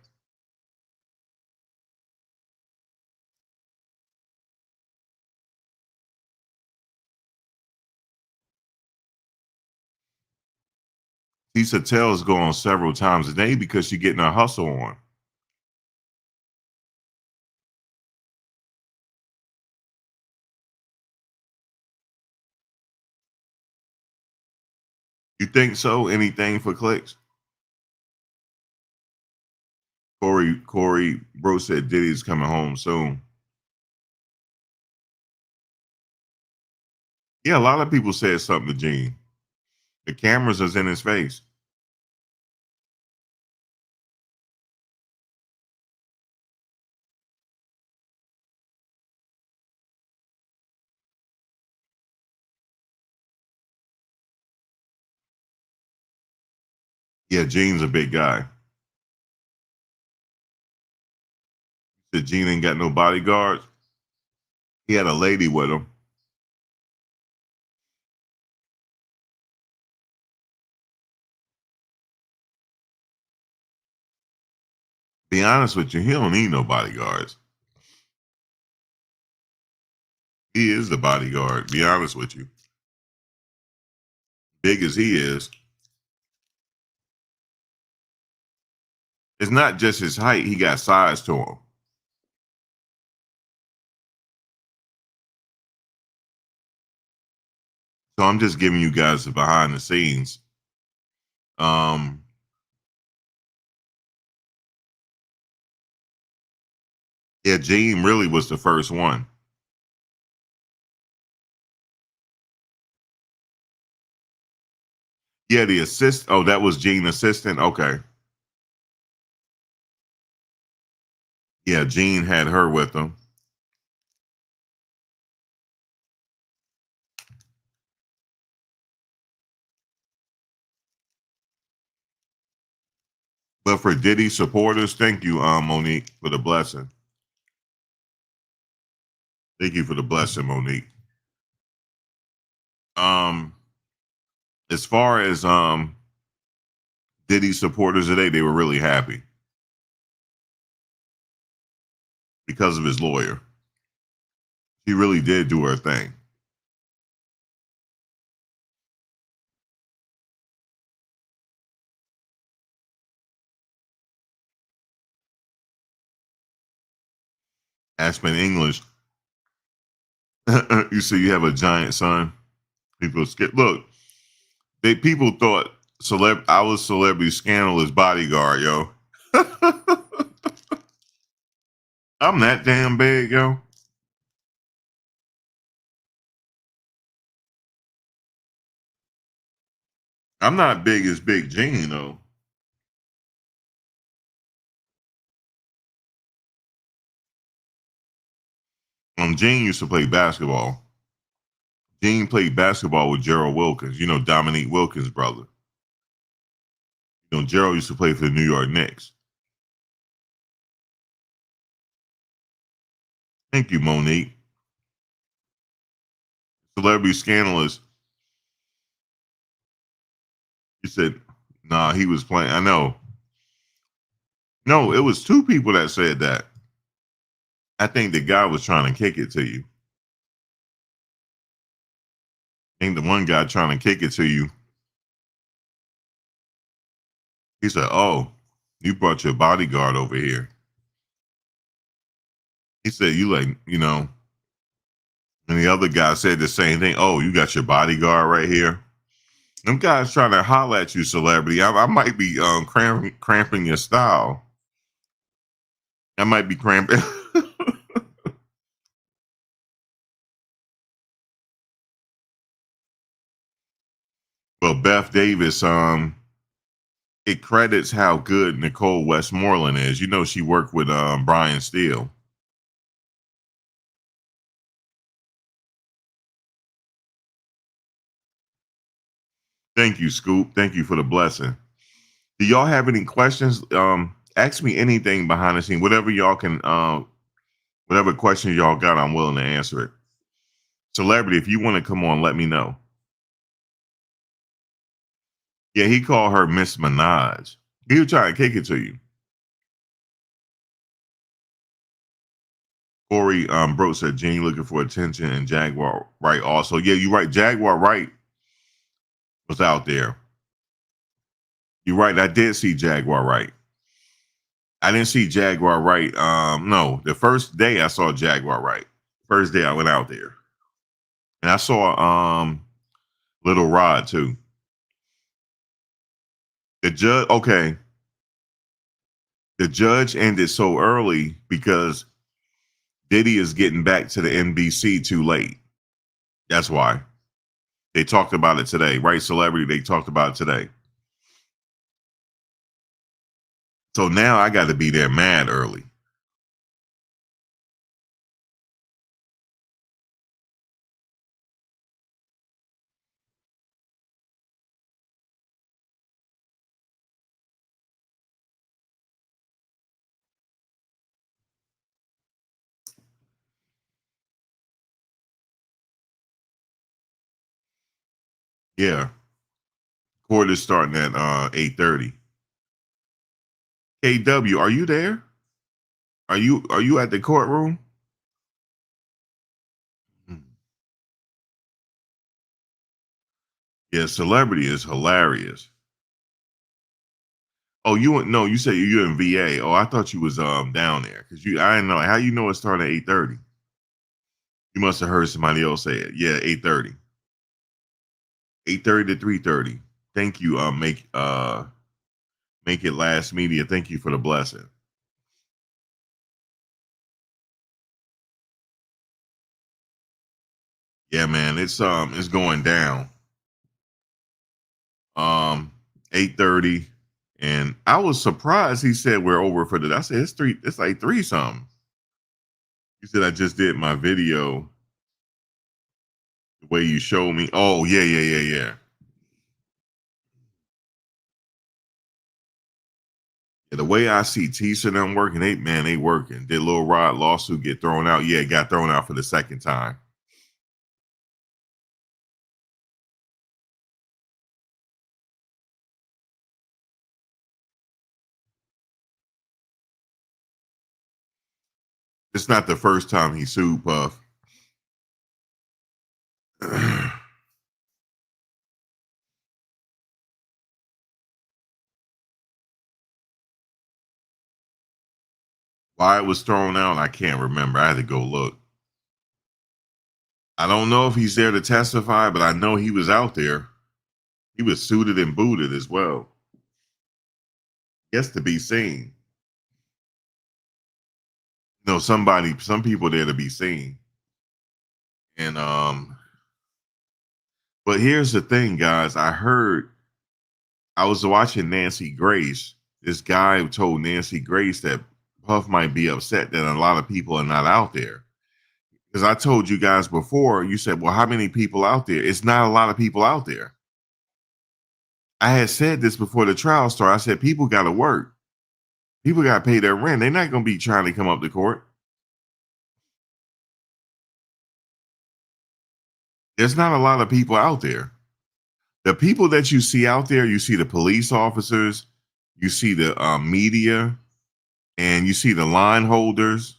Tisa Tell's go on several times a day because she's getting her hustle on. You think so? Anything for clicks? Corey Bro said Diddy's coming home soon. Yeah, a lot of people said something to Gene. The cameras is in his face. Yeah, Gene's a big guy. Said Gene ain't got no bodyguards. He had a lady with him. Be honest with you, he don't need no bodyguards. He is the bodyguard. Be honest with you. Big as he is, it's not just his height. He got size to him. So I'm just giving you guys the behind the scenes. Um, yeah, Gene really was the first one. Yeah, the assist. Oh, that was Gene assistant. Okay. Yeah, Gene had her with him. But for Diddy supporters, thank you, Monique, for the blessing. Thank you for the blessing, Monique. Um, as far as Diddy supporters today, they were really happy because of his lawyer. He really did do her thing. Aspen English. You say you have a giant son. People scared. Look, people thought I was Celebrity Scandalous bodyguard, yo. I'm that damn big, yo. I'm not big as Big Gene, though. Gene used to play basketball. Gene played basketball with Gerald Wilkins, Dominique Wilkins' brother. Gerald used to play for the New York Knicks. Thank you, Monique. Celebrity Scandalous. He said, nah, he was playing. I know. No, it was two people that said that. I think the guy was trying to kick it to you. I think the one guy trying to kick it to you, he said, oh, you brought your bodyguard over here. He said, and the other guy said the same thing. Oh, you got your bodyguard right here. Them guys trying to holler at you, celebrity. I might be cramping your style. I might be cramping. Well, Beth Davis, it credits how good Nicole Westmoreland is. She worked with Brian Steele. Thank you, Scoop. Thank you for the blessing. Do y'all have any questions? Ask me anything behind the scene, whatever y'all can, whatever questions y'all got, I'm willing to answer it. Celebrity, if you want to come on, let me know. Yeah, he called her Miss Minaj. He was trying to kick it to you. Corey Broke said Gene looking for attention and Jaguar Wright also. Yeah, you're right. Jaguar Wright was out there. You're right. I did see Jaguar Wright. I didn't see Jaguar Wright. No, the first day I saw Jaguar Wright. First day I went out there. And I saw Little Rod too. The judge ended so early because Diddy is getting back to the NBC too late. That's why. They talked about it today, right? Celebrity, they talked about it today. So now I got to be there mad early. Yeah. Court is starting at 8:30. KW, are you there? Are you at the courtroom? Yeah, Celebrity is hilarious. Oh, you said you're in VA. Oh, I thought you was down there because I didn't know how it started at 8:30. You must have heard somebody else say it. Yeah, 8:30. 8:30 to 3:30. Thank you, make it last media. Thank you for the blessing. Yeah, man, it's going down. 8:30. And I was surprised he said we're over for the. I said it's like three something. He said I just did my video the way you showed me. Oh, yeah. Yeah, the way I see Tisha and them working, they working. Did Lil Rod lawsuit get thrown out? Yeah, it got thrown out for the second time. It's not the first time he sued Puff. Why it was thrown out, I can't remember. I had to go look. I don't know if he's there to testify, but I know he was out there. He was suited and booted as well. Gets to be seen. You know, some people there to be seen. And but here's the thing, guys. I was watching Nancy Grace. This guy told Nancy Grace that Puff might be upset that a lot of people are not out there. Because I told you guys before, you said, well, how many people out there? It's not a lot of people out there. I had said this before the trial started. I said, people got to work. People got to pay their rent. They're not going to be trying to come up to court. There's not a lot of people out there. The people that you see out there, you see the police officers, you see the media, and you see the line holders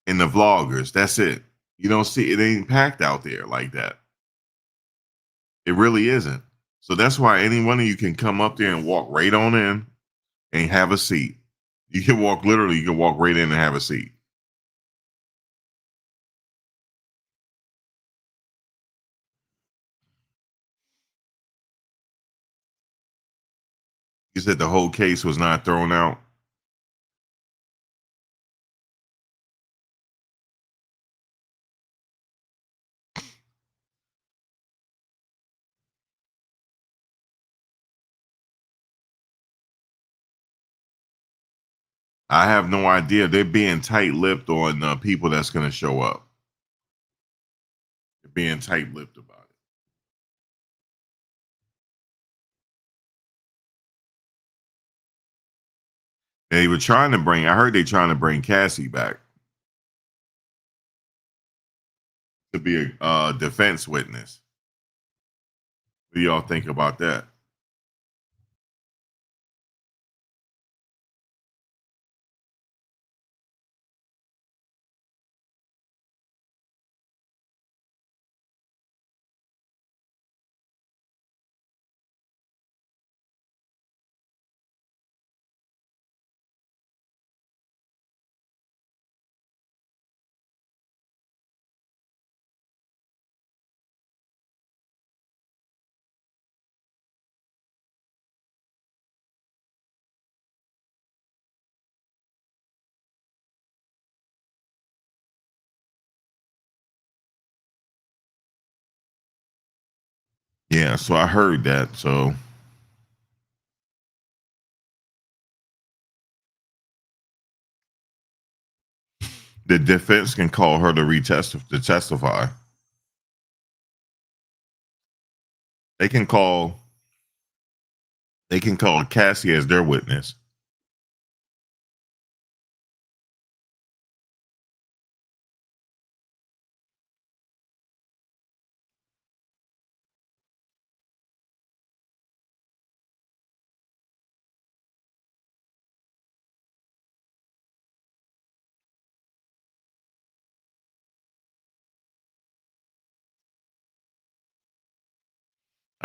and the vloggers. That's it. You don't see it ain't packed out there like that. It really isn't. So that's why any one of you can come up there and walk right on in and have a seat. You can walk right in and have a seat. You said the whole case was not thrown out. I have no idea. They're being tight-lipped on people that's going to show up. They're being tight-lipped about it. They were trying to bring, I heard they're trying to bring Cassie back to be a defense witness. What do y'all think about that? Yeah, so I heard that. So the defense can call her to testify. They can call Cassie as their witness.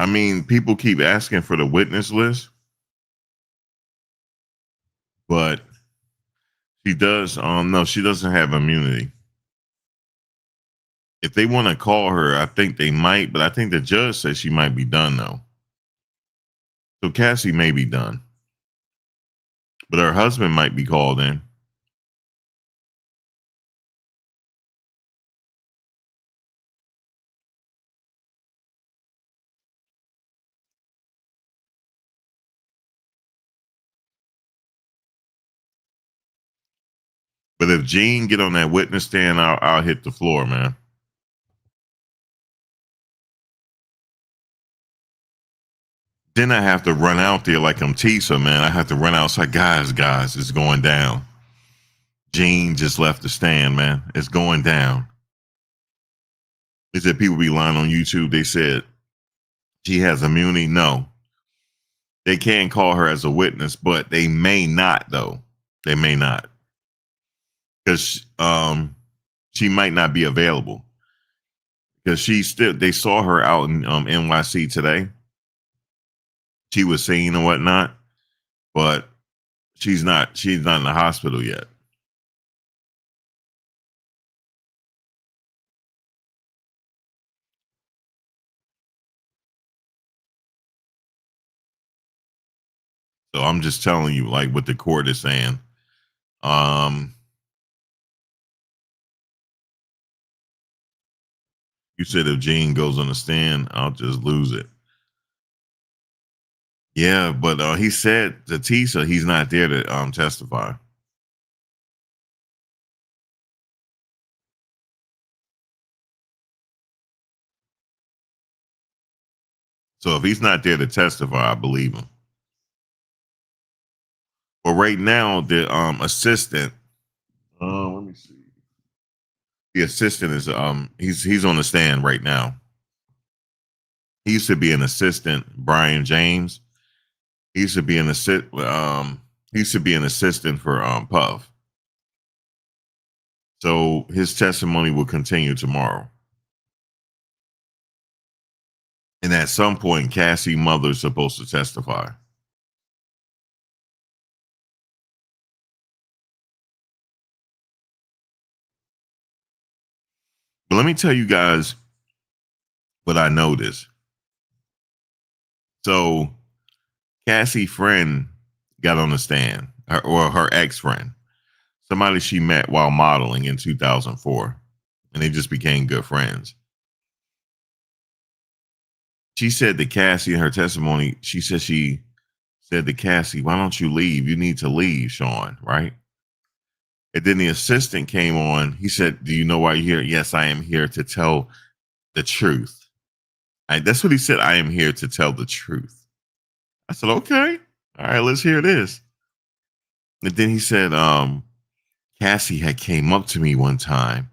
I mean, people keep asking for the witness list, but she does. No, she doesn't have immunity. If they want to call her, I think they might, but I think the judge says she might be done though. So Cassie may be done, but her husband might be called in. But if Gene get on that witness stand, I'll hit the floor, man. Then I have to run out there like I'm Tisa, man. I have to run outside. Guys, it's going down. Gene just left the stand, man. It's going down. They said people be lying on YouTube. They said she has immunity. No, they can call her as a witness, but they may not, though. They may not. Because she might not be available. Because they saw her out in NYC today. She was seen and whatnot, but she's not in the hospital yet. So I'm just telling you, like what the court is saying. You said if Gene goes on the stand, I'll just lose it. Yeah, but he said to Tisa he's not there to testify. So if he's not there to testify, I believe him. But right now, the assistant, let me see. The assistant is he's on the stand right now. He used to be an assistant, Brian James. He used to be an assistant for Puff. So his testimony will continue tomorrow. And at some point, Cassie's mother is supposed to testify. But let me tell you guys what I noticed. So Cassie's friend got on the stand, or her ex-friend, somebody she met while modeling in 2004, and they just became good friends. She said to Cassie in her testimony, she said to Cassie, why don't you leave? You need to leave, Sean, right? And then the assistant came on. He said, do you know why you're here? Yes, I am here to tell the truth. That's what he said. I am here to tell the truth. I said, okay. All right, let's hear this. And then he said, Cassie had came up to me one time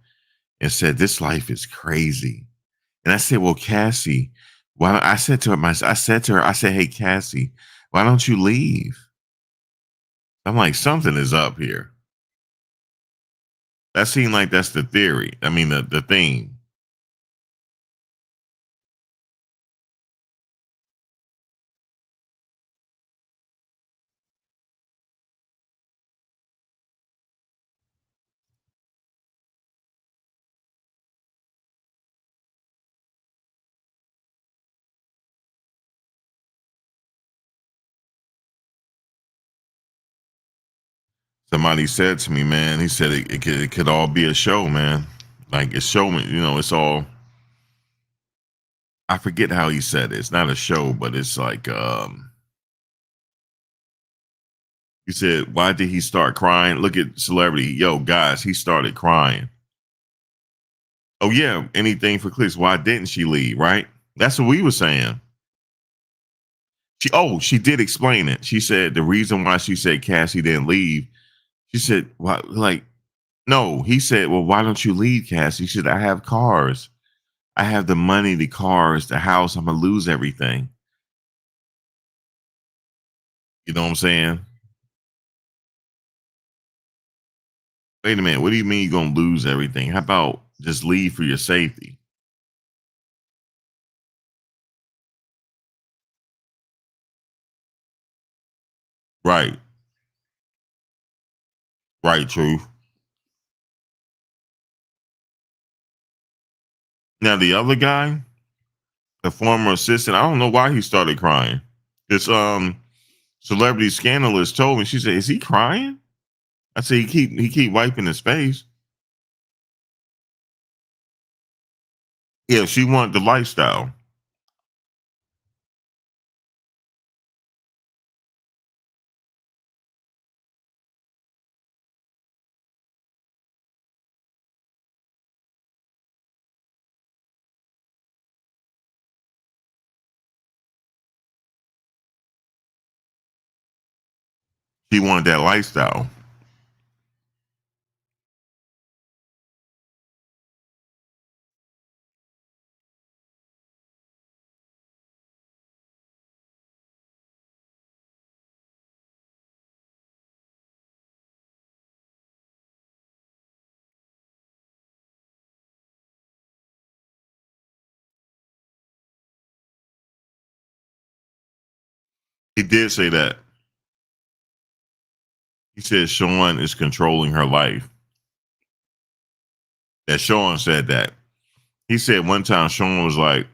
and said, this life is crazy. And I said, well, Cassie, I said to her, hey, Cassie, why don't you leave? I'm like, something is up here. That seemed like that's the theory. I mean, the theme. Somebody said to me, man, he said it could all be a show, man. Like it's showman, it's all. I forget how he said it. It's not a show, but it's like he said, why did he start crying? Look at celebrity. Yo, guys, he started crying. Oh, yeah, anything for clicks. Why didn't she leave, right? That's what we were saying. She did explain it. She said the reason why she said Cassie didn't leave, she said, why, no, he said, well, why don't you leave, Cassie? She said, I have cars. I have the money, the cars, the house. I'm going to lose everything. You know what I'm saying? Wait a minute. What do you mean you're going to lose everything? How about just leave for your safety? Right. Right, Truth. Now, the other guy, the former assistant, I don't know why he started crying. This celebrity scandalist told me, she said, is he crying? I said, he keep wiping his face. Yeah, she wanted the lifestyle. She wanted that lifestyle. He did say that. He said Sean is controlling her life. That Sean said that. He said one time Sean was like,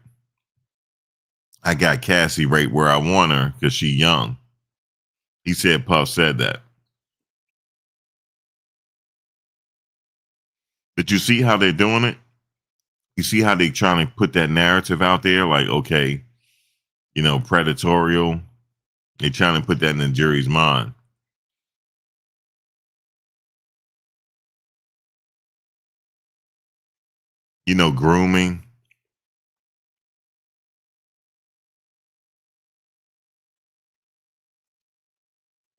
I got Cassie right where I want her because she's young. He said Puff said that. But you see how they're doing it? You see how they trying to put that narrative out there? Like, okay, predatorial. They're trying to put that in the jury's mind. Grooming.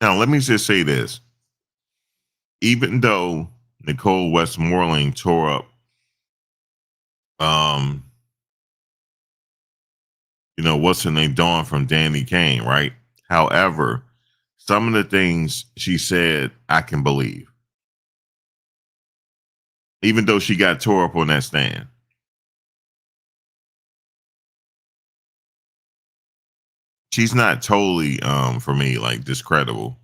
Now, let me just say this. Even though Nicole Westmoreland tore up, what's her name, Dawn from Danny Kane, right? However, some of the things she said, I can believe. Even though she got tore up on that stand. She's not totally, for me, like discredible.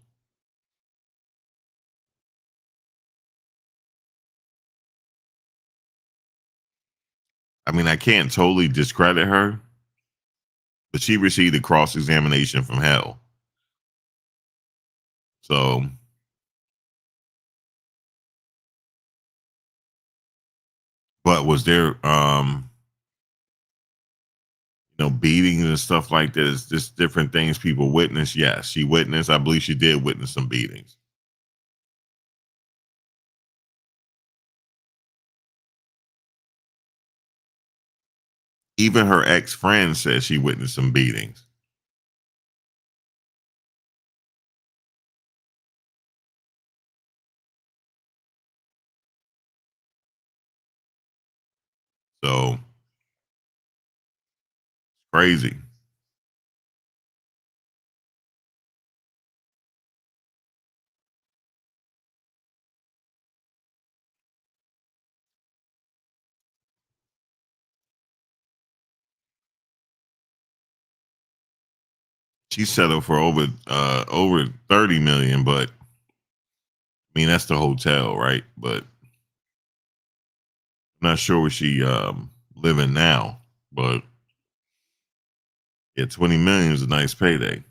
I mean, I can't totally discredit her, but she received a cross-examination from hell. So, but was there, beatings and stuff like this, just different things people witnessed? Yes, she witnessed. I believe she did witness some beatings. Even her ex-friend said she witnessed some beatings. So crazy. She settled for over 30 million, but I mean that's the hotel, right? But I'm not sure where she living now. But yeah, 20 million is a nice payday.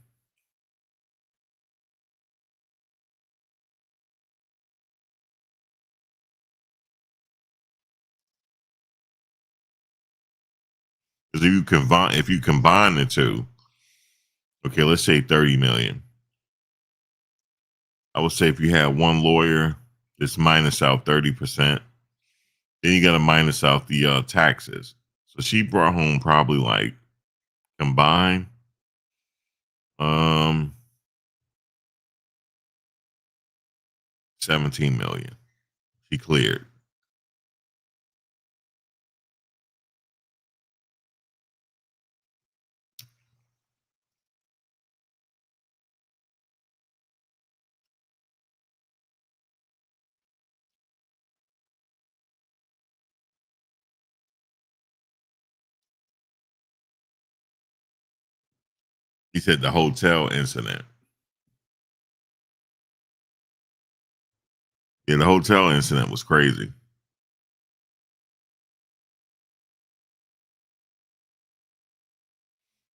Because if you combine the two, okay, let's say 30 million. I would say if you had one lawyer, just minus out 30%. Then you got to minus out the taxes. So she brought home probably like combined, um, 17 million. She cleared. He said the hotel incident. Yeah, the hotel incident was crazy.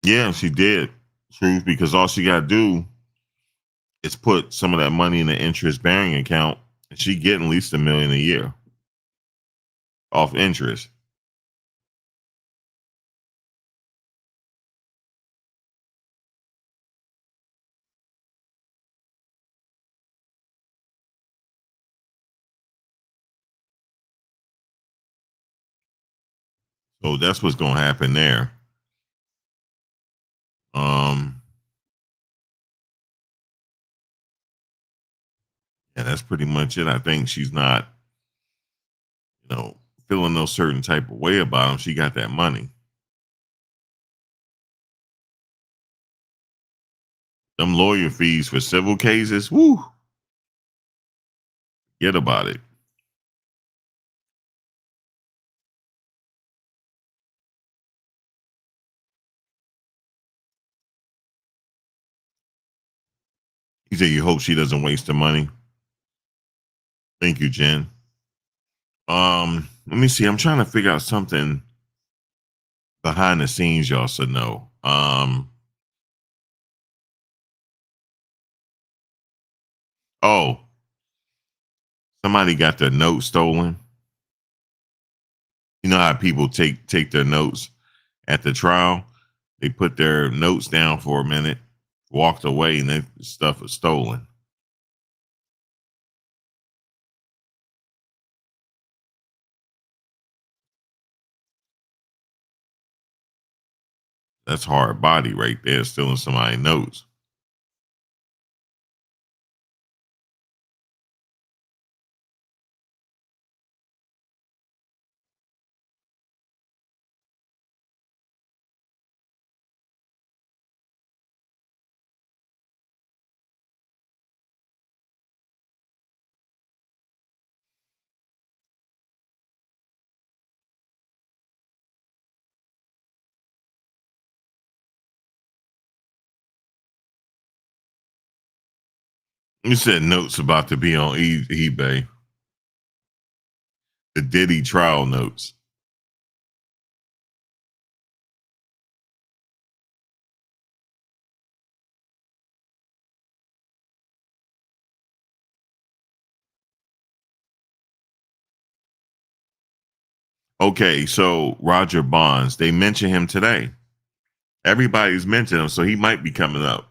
Yeah, she did. Truth, because all she got to do is put some of that money in the interest bearing account, and she getting at least $1 million a year off interest. So that's what's going to happen there. Um, yeah, that's pretty much it. I think she's not, feeling no certain type of way about him. She got that money. Them lawyer fees for civil cases, woo, forget about it. He said, "You hope she doesn't waste the money." Thank you, Jen. Let me see. I'm trying to figure out something behind the scenes y'all should know. Oh, somebody got their notes stolen. You know how people take their notes at the trial? They put their notes down for a minute, walked away, and their stuff was stolen. That's hard body right there, stealing somebody's notes. You said notes about to be on eBay. The Diddy trial notes. Okay, so Roger Bonds, they mention him today. Everybody's mentioned him, so he might be coming up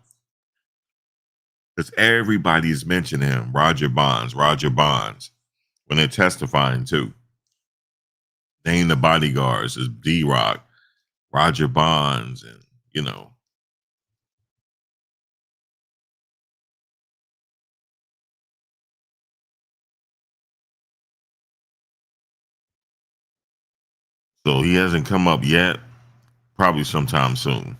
because everybody's mentioning him. Roger Bonds, when they're testifying too. Name the bodyguards is D Rock, Roger Bonds, and you know. So he hasn't come up yet. Probably sometime soon.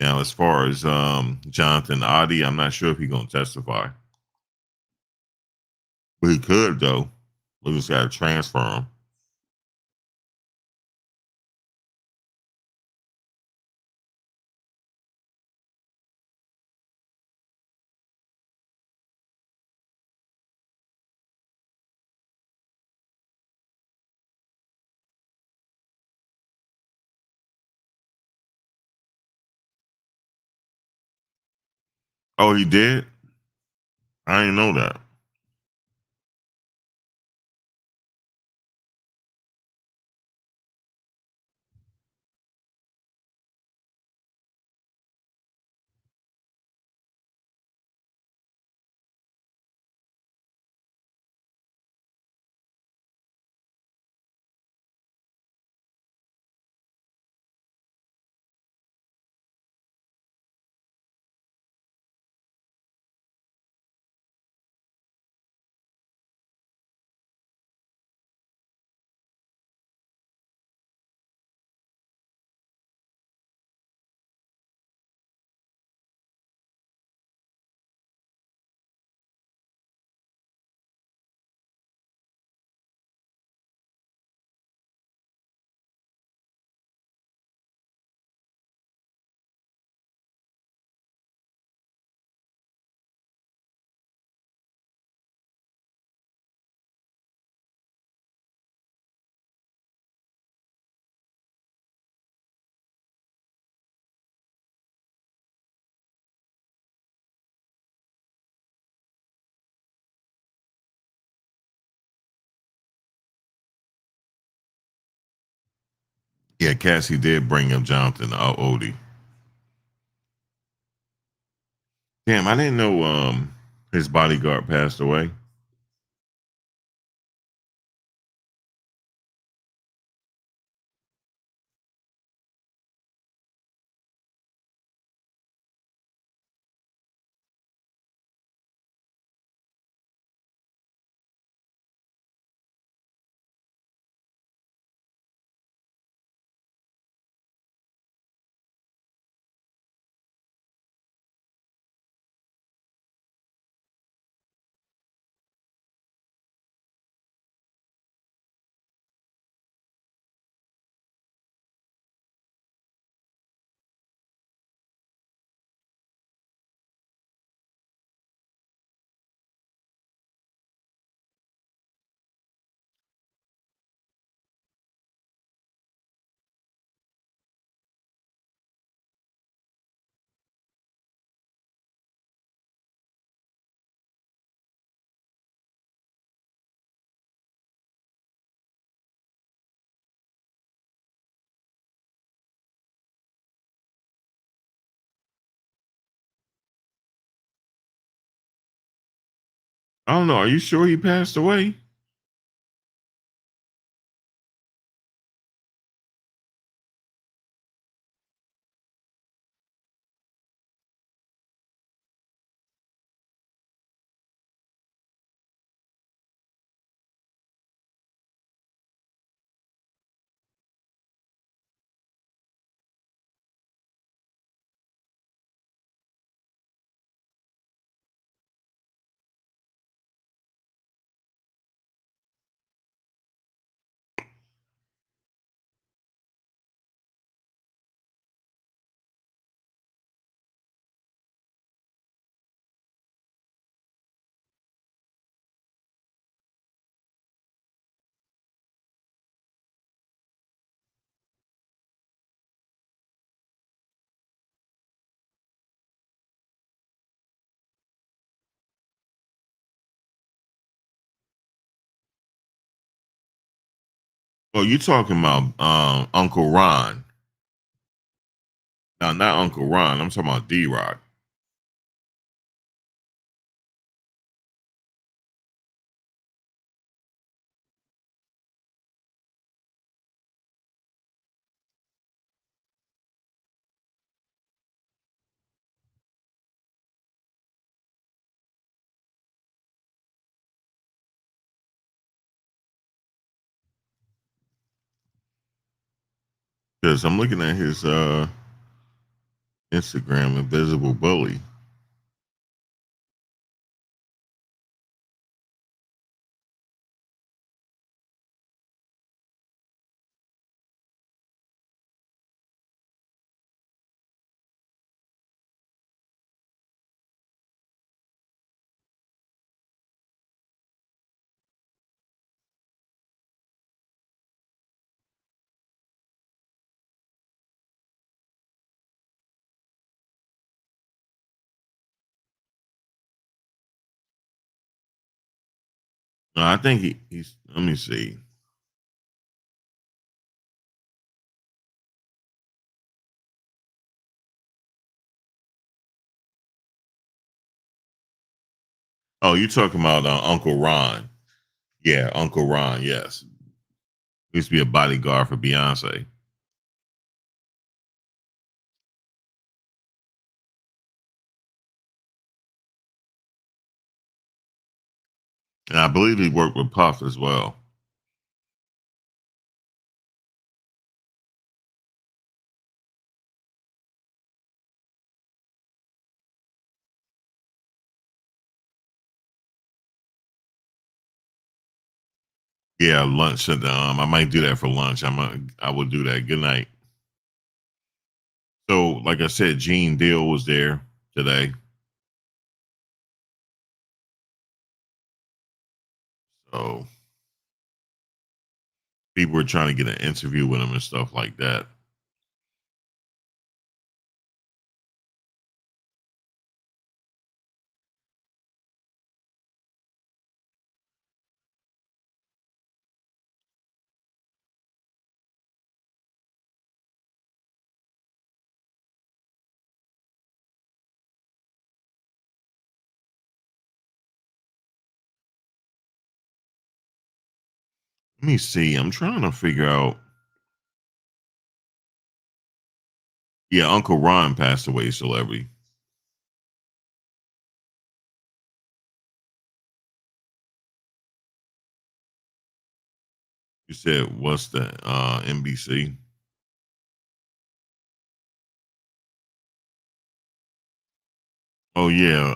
Now, as far as Jonathan Oddie, I'm not sure if he's gonna testify, but he could though. We just got to transfer him. Oh, he did. I didn't know that. Yeah, Cassie did bring up Jonathan Odie. Damn, I didn't know his bodyguard passed away. I don't know. Are you sure he passed away? Oh, you talking about Uncle Ron? No, not Uncle Ron. I'm talking about D Rock. Because I'm looking at his Instagram, Invisible Bully. No, I think he's. Let me see. Oh, you talking about Uncle Ron? Yeah, Uncle Ron. Yes, he used to be a bodyguard for Beyonce. And I believe he worked with Puff as well. Yeah, lunch. I might do that for lunch. I will do that. Good night. So, like I said, Gene Deal was there today. So people were trying to get an interview with him and stuff like that. Let me see. I'm trying to figure out. Yeah, Uncle Ron passed away, celebrity. You said what's the NBC? Oh yeah,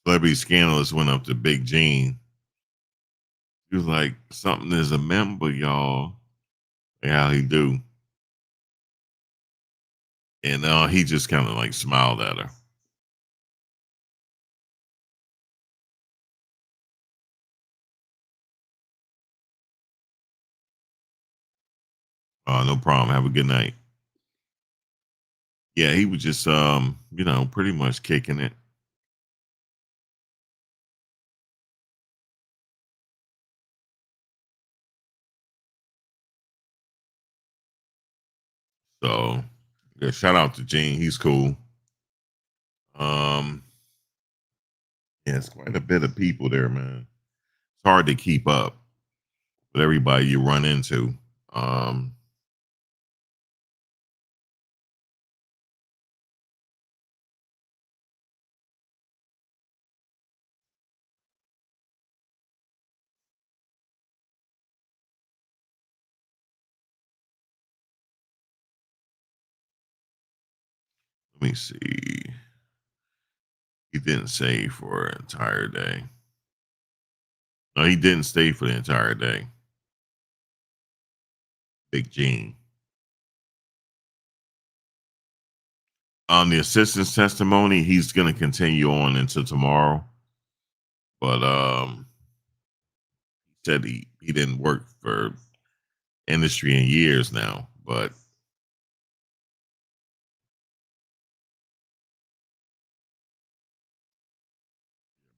celebrity scandalist went up to Big Gene. He was like, "Something is a member, y'all." Like how he do, and he just kind of like smiled at her. No problem. Have a good night. Yeah, he was just pretty much kicking it. So yeah, shout out to Gene. He's cool. Um, Yeah, it's quite a bit of people there, man. It's hard to keep up with everybody you run into. Um, let me see. He didn't stay for an entire day. No, he didn't stay for the entire day. Big Gene. On the assistant's testimony, he's going to continue on until tomorrow. But he said he didn't work for industry in years now. But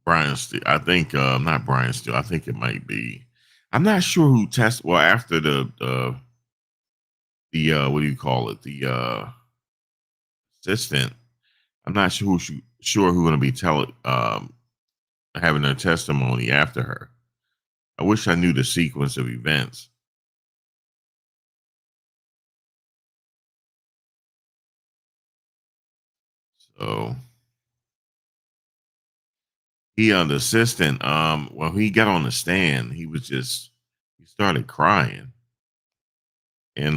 Brian Steele, I think not Brian Steele. I think it might be. I'm not sure who test. Well, after the what do you call it? The assistant. I'm not sure who's going to be telling having their testimony after her. I wish I knew the sequence of events. So the assistant, when he got on the stand, he started crying. And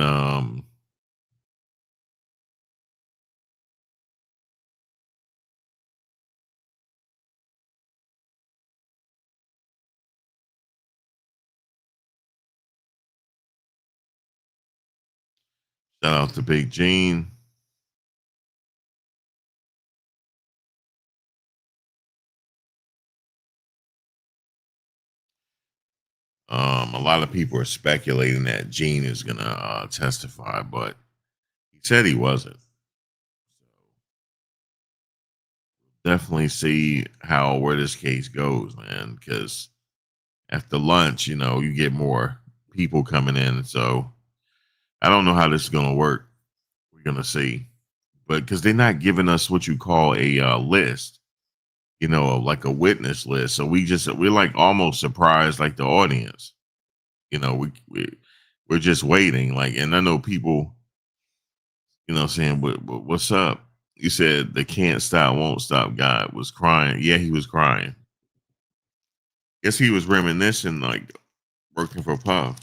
shout out to Big Gene. A lot of people are speculating that Gene is gonna testify, but he said he wasn't. Definitely see where this case goes, man. Because after lunch, you get more people coming in. So I don't know how this is gonna work. We're gonna see, but because they're not giving us what you call a list, like a witness list. So we're like almost surprised, like the audience. We're just waiting. Like, and I know people, saying, what's up? You said the can't stop, won't stop guy was crying. Yeah, he was crying. Guess he was reminiscing, like working for Puff.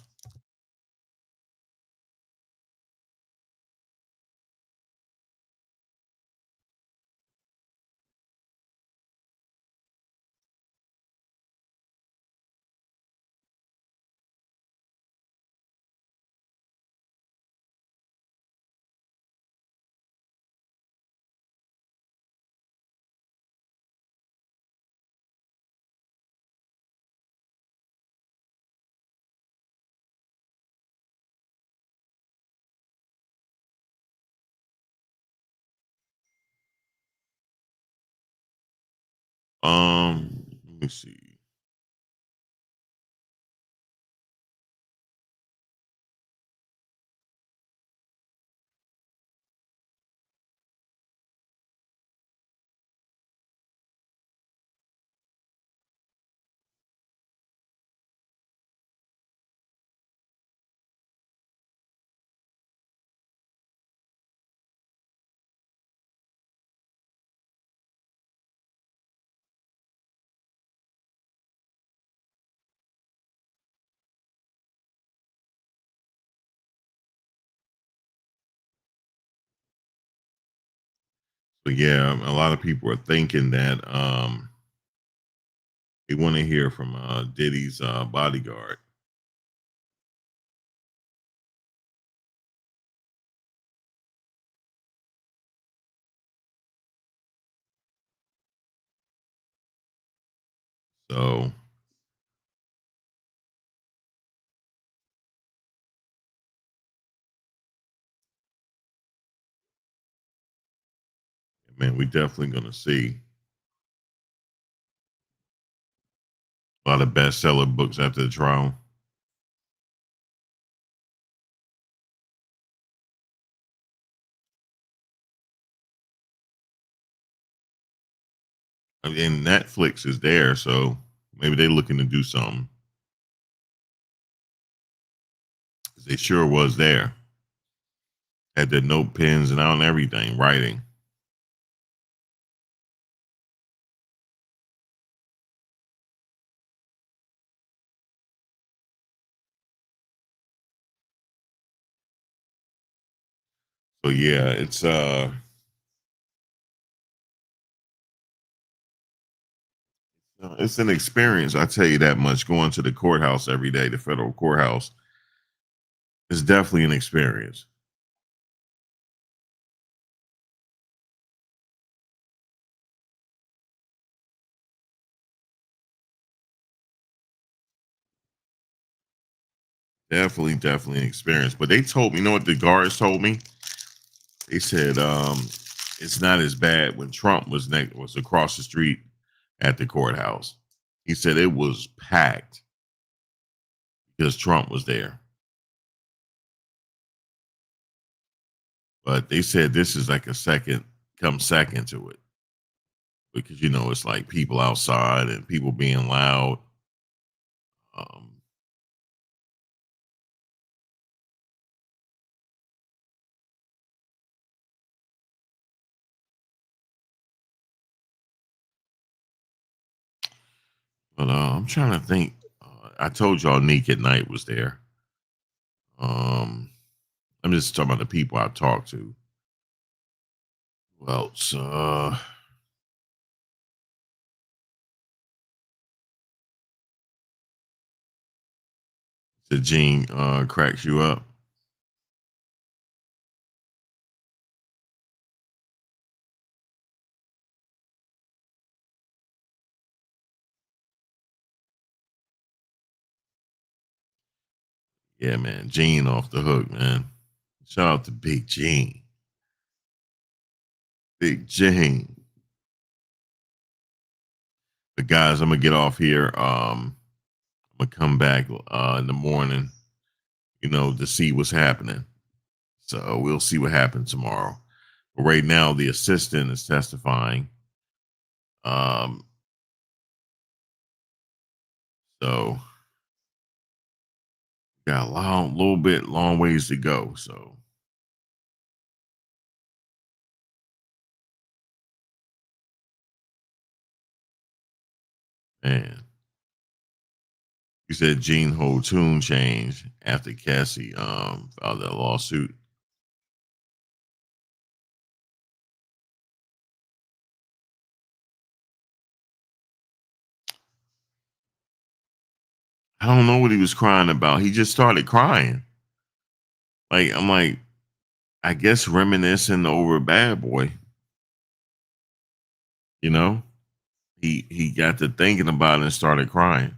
Let me see. But yeah, a lot of people are thinking that they want to hear from Diddy's bodyguard. So, man, we definitely gonna see a lot of bestseller books after the trial. I mean, Netflix is there, so maybe they're looking to do something. 'Cause they sure was there. Had their note pens and on everything, writing. So yeah, it's an experience. I tell you that much. Going to the courthouse every day, the federal courthouse, is definitely an experience. Definitely, definitely an experience. But they told me, you know what the guards told me? They said it's not as bad when Trump was across the street at the courthouse. He said it was packed because Trump was there. But they said this is like a second to it because it's like people outside and people being loud. Um, but I'm trying to think. I told y'all Neek at Night was there. Um, I'm just talking about the people I talked to. Well, the Gene cracks you up. Yeah, man. Gene off the hook, man. Shout out to Big Gene. Big Gene. But guys, I'm gonna get off here. I'm gonna come back in the morning, to see what's happening. So we'll see what happens tomorrow. But right now, the assistant is testifying. Um, so got a long ways to go. So man, you said Gene whole tune changed after Cassie filed that lawsuit. I don't know what he was crying about. He just started crying. Like I'm like, I guess reminiscing over Bad Boy. You know, he got to thinking about it and started crying.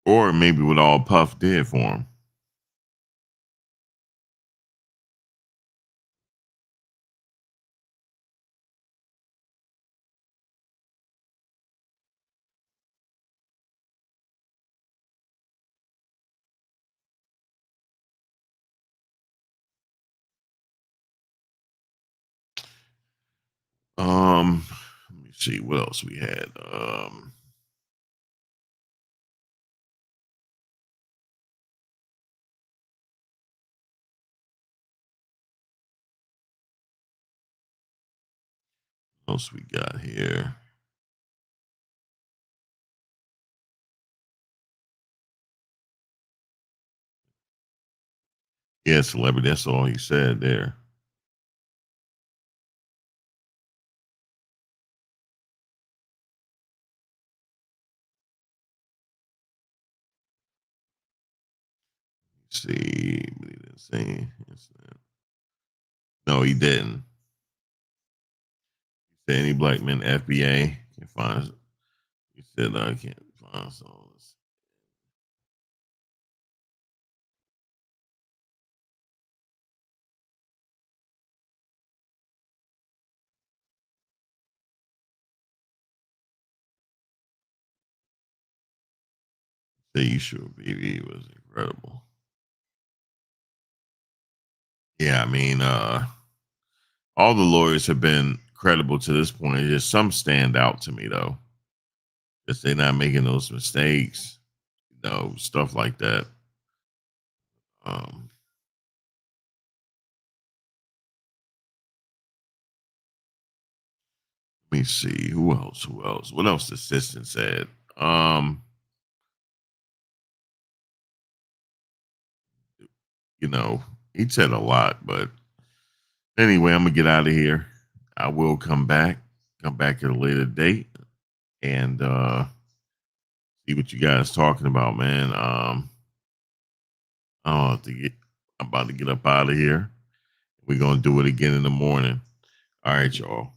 Or maybe what all Puff did for him. Let me see what else we had. What else we got here? Yeah, celebrity. That's all he said there. See, but he didn't say. No, he didn't. He said any black men FBA can find. He said I can't find songs. Say you sure, baby, it was incredible. Yeah, I mean, All the lawyers have been credible to this point. Just some stand out to me though. Just they're not making those mistakes, stuff like that. Um, Let me see who else. What else? The assistant said. You know, he said a lot, but anyway, I'm gonna get out of here. I will come back at a later date, and see what you guys talking about, man. I have to get. I'm about to get up out of here. We're gonna do it again in the morning. All right, y'all.